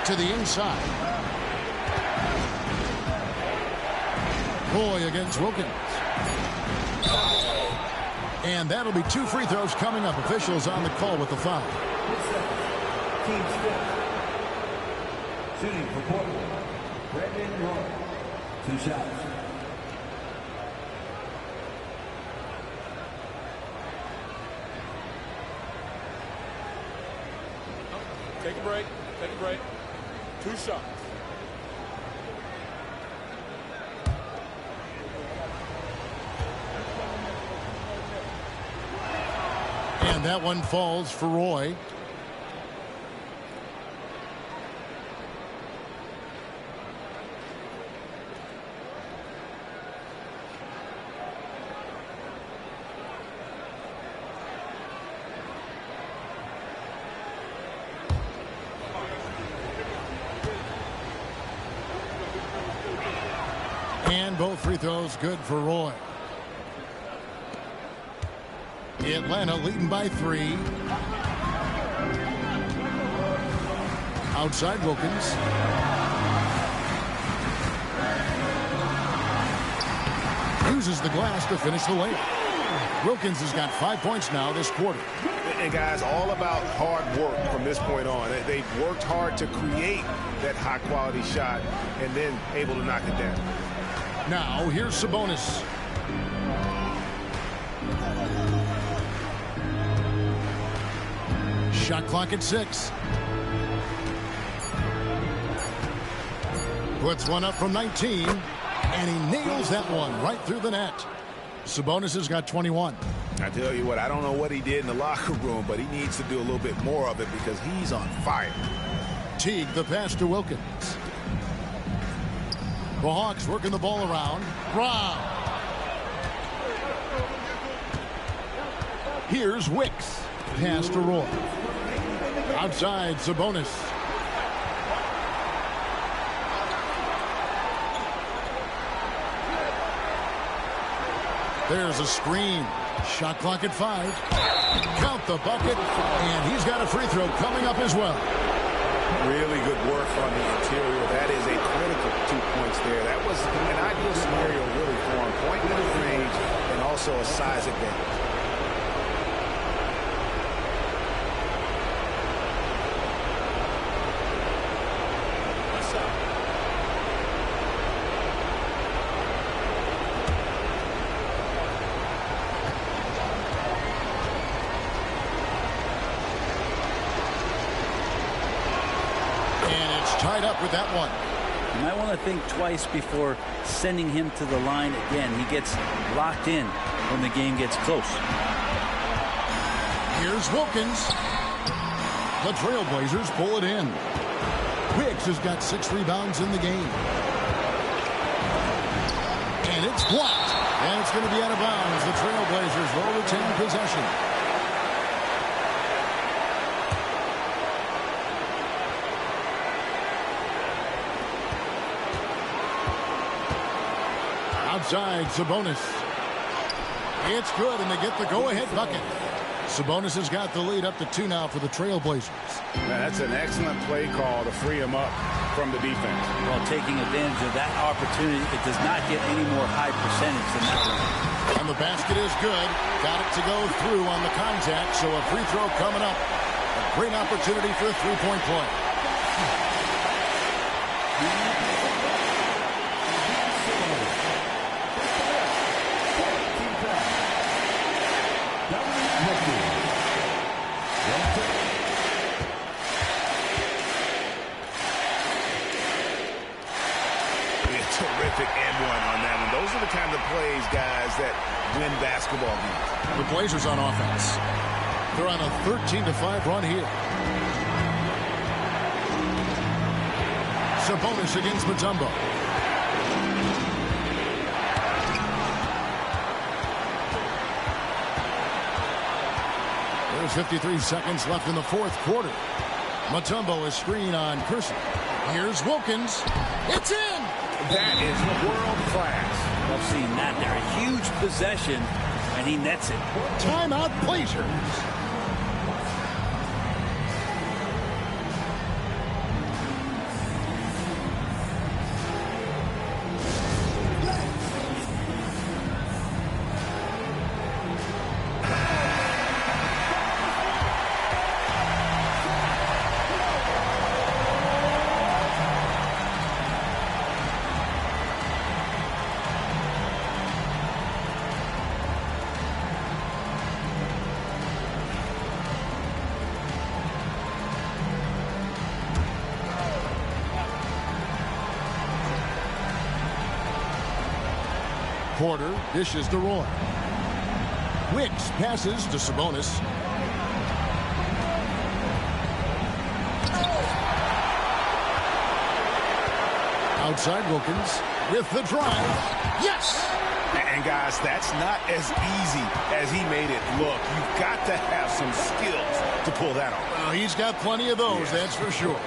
To the inside. Boy against Wilkins. And that'll be 2 free throws coming up. Officials on the call with the foul. Team's fifth. Shooting for Portland. Brandon Roy. 2 shots. Take a break. Take a break. 2 shots. And that one falls for Roy. And both free throws good for Roy. Atlanta leading by 3. Outside Wilkins. Uses the glass to finish the layup. Wilkins has got 5 points now this quarter. And guys, all about hard work from this point on. They've worked hard to create that high quality shot and then able to knock it down. Now here's Sabonis. Shot clock at 6. Puts one up from 19, and he nails that one right through the net. Sabonis has got 21. I tell you what, I don't know what he did in the locker room, but he needs to do a little bit more of it because he's on fire. Teague the pass to Wilkins. The Hawks working the ball around. Brown. Here's Wicks. Pass to Roy. Outside Sabonis. There's a screen. Shot clock at 5. Count the bucket. And he's got a free throw coming up as well. Really good work on the interior. That is a critical 2 points there. That was an ideal scenario really for him. Point blank range and also a size advantage. Tied up with that one. You might want to think twice before sending him to the line again. He gets locked in when the game gets close. Here's Wilkins. The Trailblazers pull it in. Wicks has got 6 rebounds in the game. And it's blocked. And it's going to be out of bounds. The Trailblazers will retain possession. Outside Sabonis. It's good, and they get the go-ahead bucket. Sabonis has got the lead up to 2 now for the Trailblazers. That's an excellent play call to free him up from the defense. Well, taking advantage of that opportunity, it does not get any more high percentage than that one. And the basket is good. Got it to go through on the contact, so a free throw coming up. A great opportunity for a three-point play. Terrific and one on that one. Those are the kind of plays, guys, that win basketball games. The Blazers on offense. They're on a 13-5 run here. Sabonis against Mutombo. There's 53 seconds left in the fourth quarter. Mutombo is screen on Kersey. Here's Wilkins. It's in! That is world class. I've seen that there. A huge possession, and he nets it. Timeout Blazers. Porter dishes to Roy. Wicks passes to Sabonis. outside. Wilkins with the drive. Yes! And guys, that's not as easy as he made it look. You've got to have some skills to pull that off. Well, he's got plenty of those, that's for sure.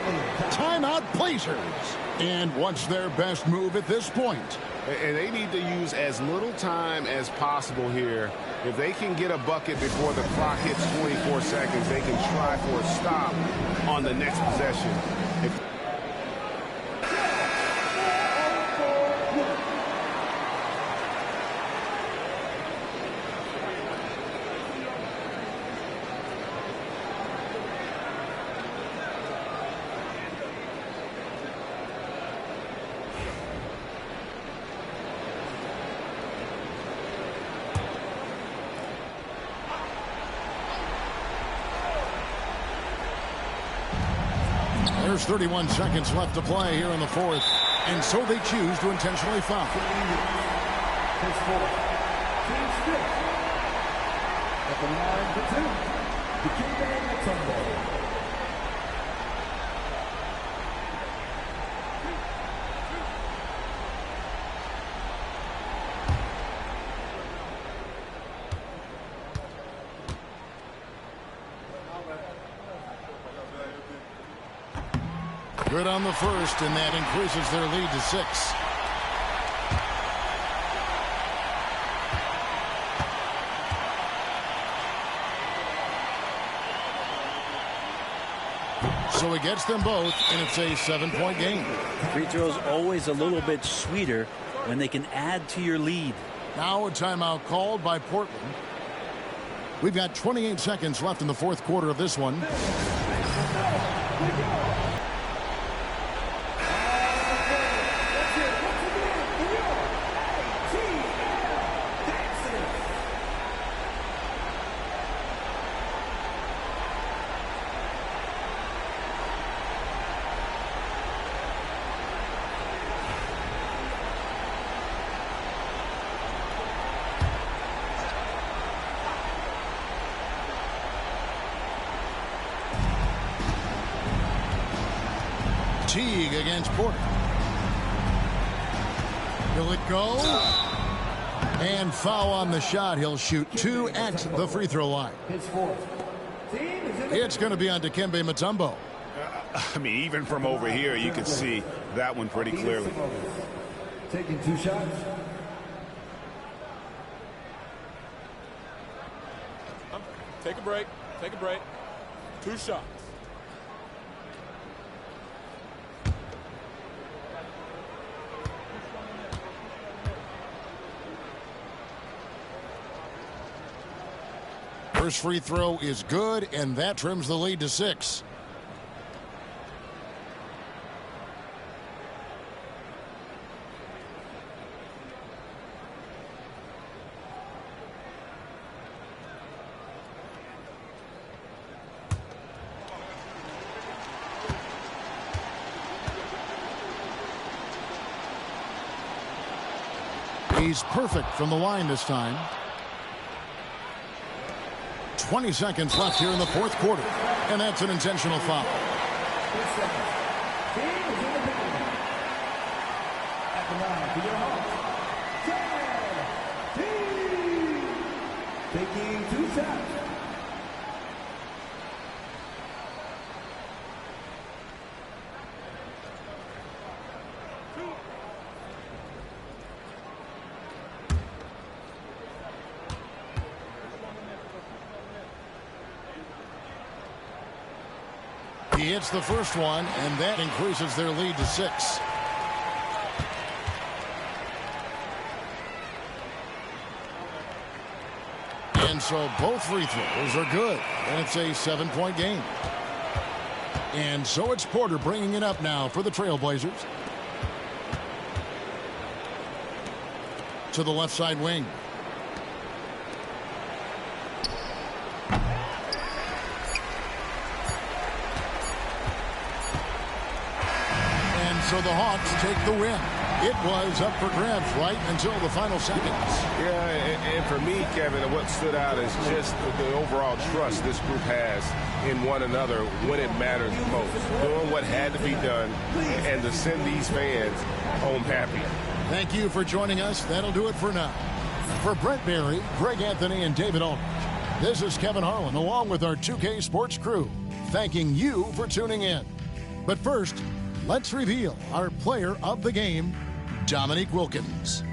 Timeout Blazers. And what's their best move at this point? And they need to use as little time as possible here. If they can get a bucket before the clock hits 24 seconds, they can try for a stop on the next possession. There's 31 seconds left to play here in the fourth, and so they choose to intentionally foul. His fourth. Team still. At the line for two. Dikembe Mutombo. Good on the first, and that increases their lead to 6. So he gets them both, and it's a 7-point game. Free throws always a little bit sweeter when they can add to your lead. Now a timeout called by Portland. We've got 28 seconds left in the fourth quarter of this one. Teague against Porter. Will it go? And foul on the shot. He'll shoot 2 at the free throw line. It's going to be on Dikembe Mutombo. I mean, even from over here, you can see that one pretty clearly. Taking 2 shots. Take a break. Take a break. 2 shots. First free throw is good, and that trims the lead to 6. He's perfect from the line this time. 20 seconds left here in the fourth quarter, and that's an intentional foul. Taking 2 shots. He hits the first one, and that increases their lead to 6. And so both free throws are good, and it's a 7-point game. And so it's Porter bringing it up now for the Trailblazers. To the left side wing. So the Hawks take the win. It was up for grabs right until the final seconds. Yeah, and for me, Kevin, what stood out is just the overall trust this group has in one another when it matters most. Doing what had to be done and to send these fans home happy. Thank you for joining us. That'll do it for now. For Brent Barry, Greg Anthony, and David Ulrich, this is Kevin Harlan along with our 2K Sports crew, thanking you for tuning in. But first, let's reveal our player of the game, Dominique Wilkins.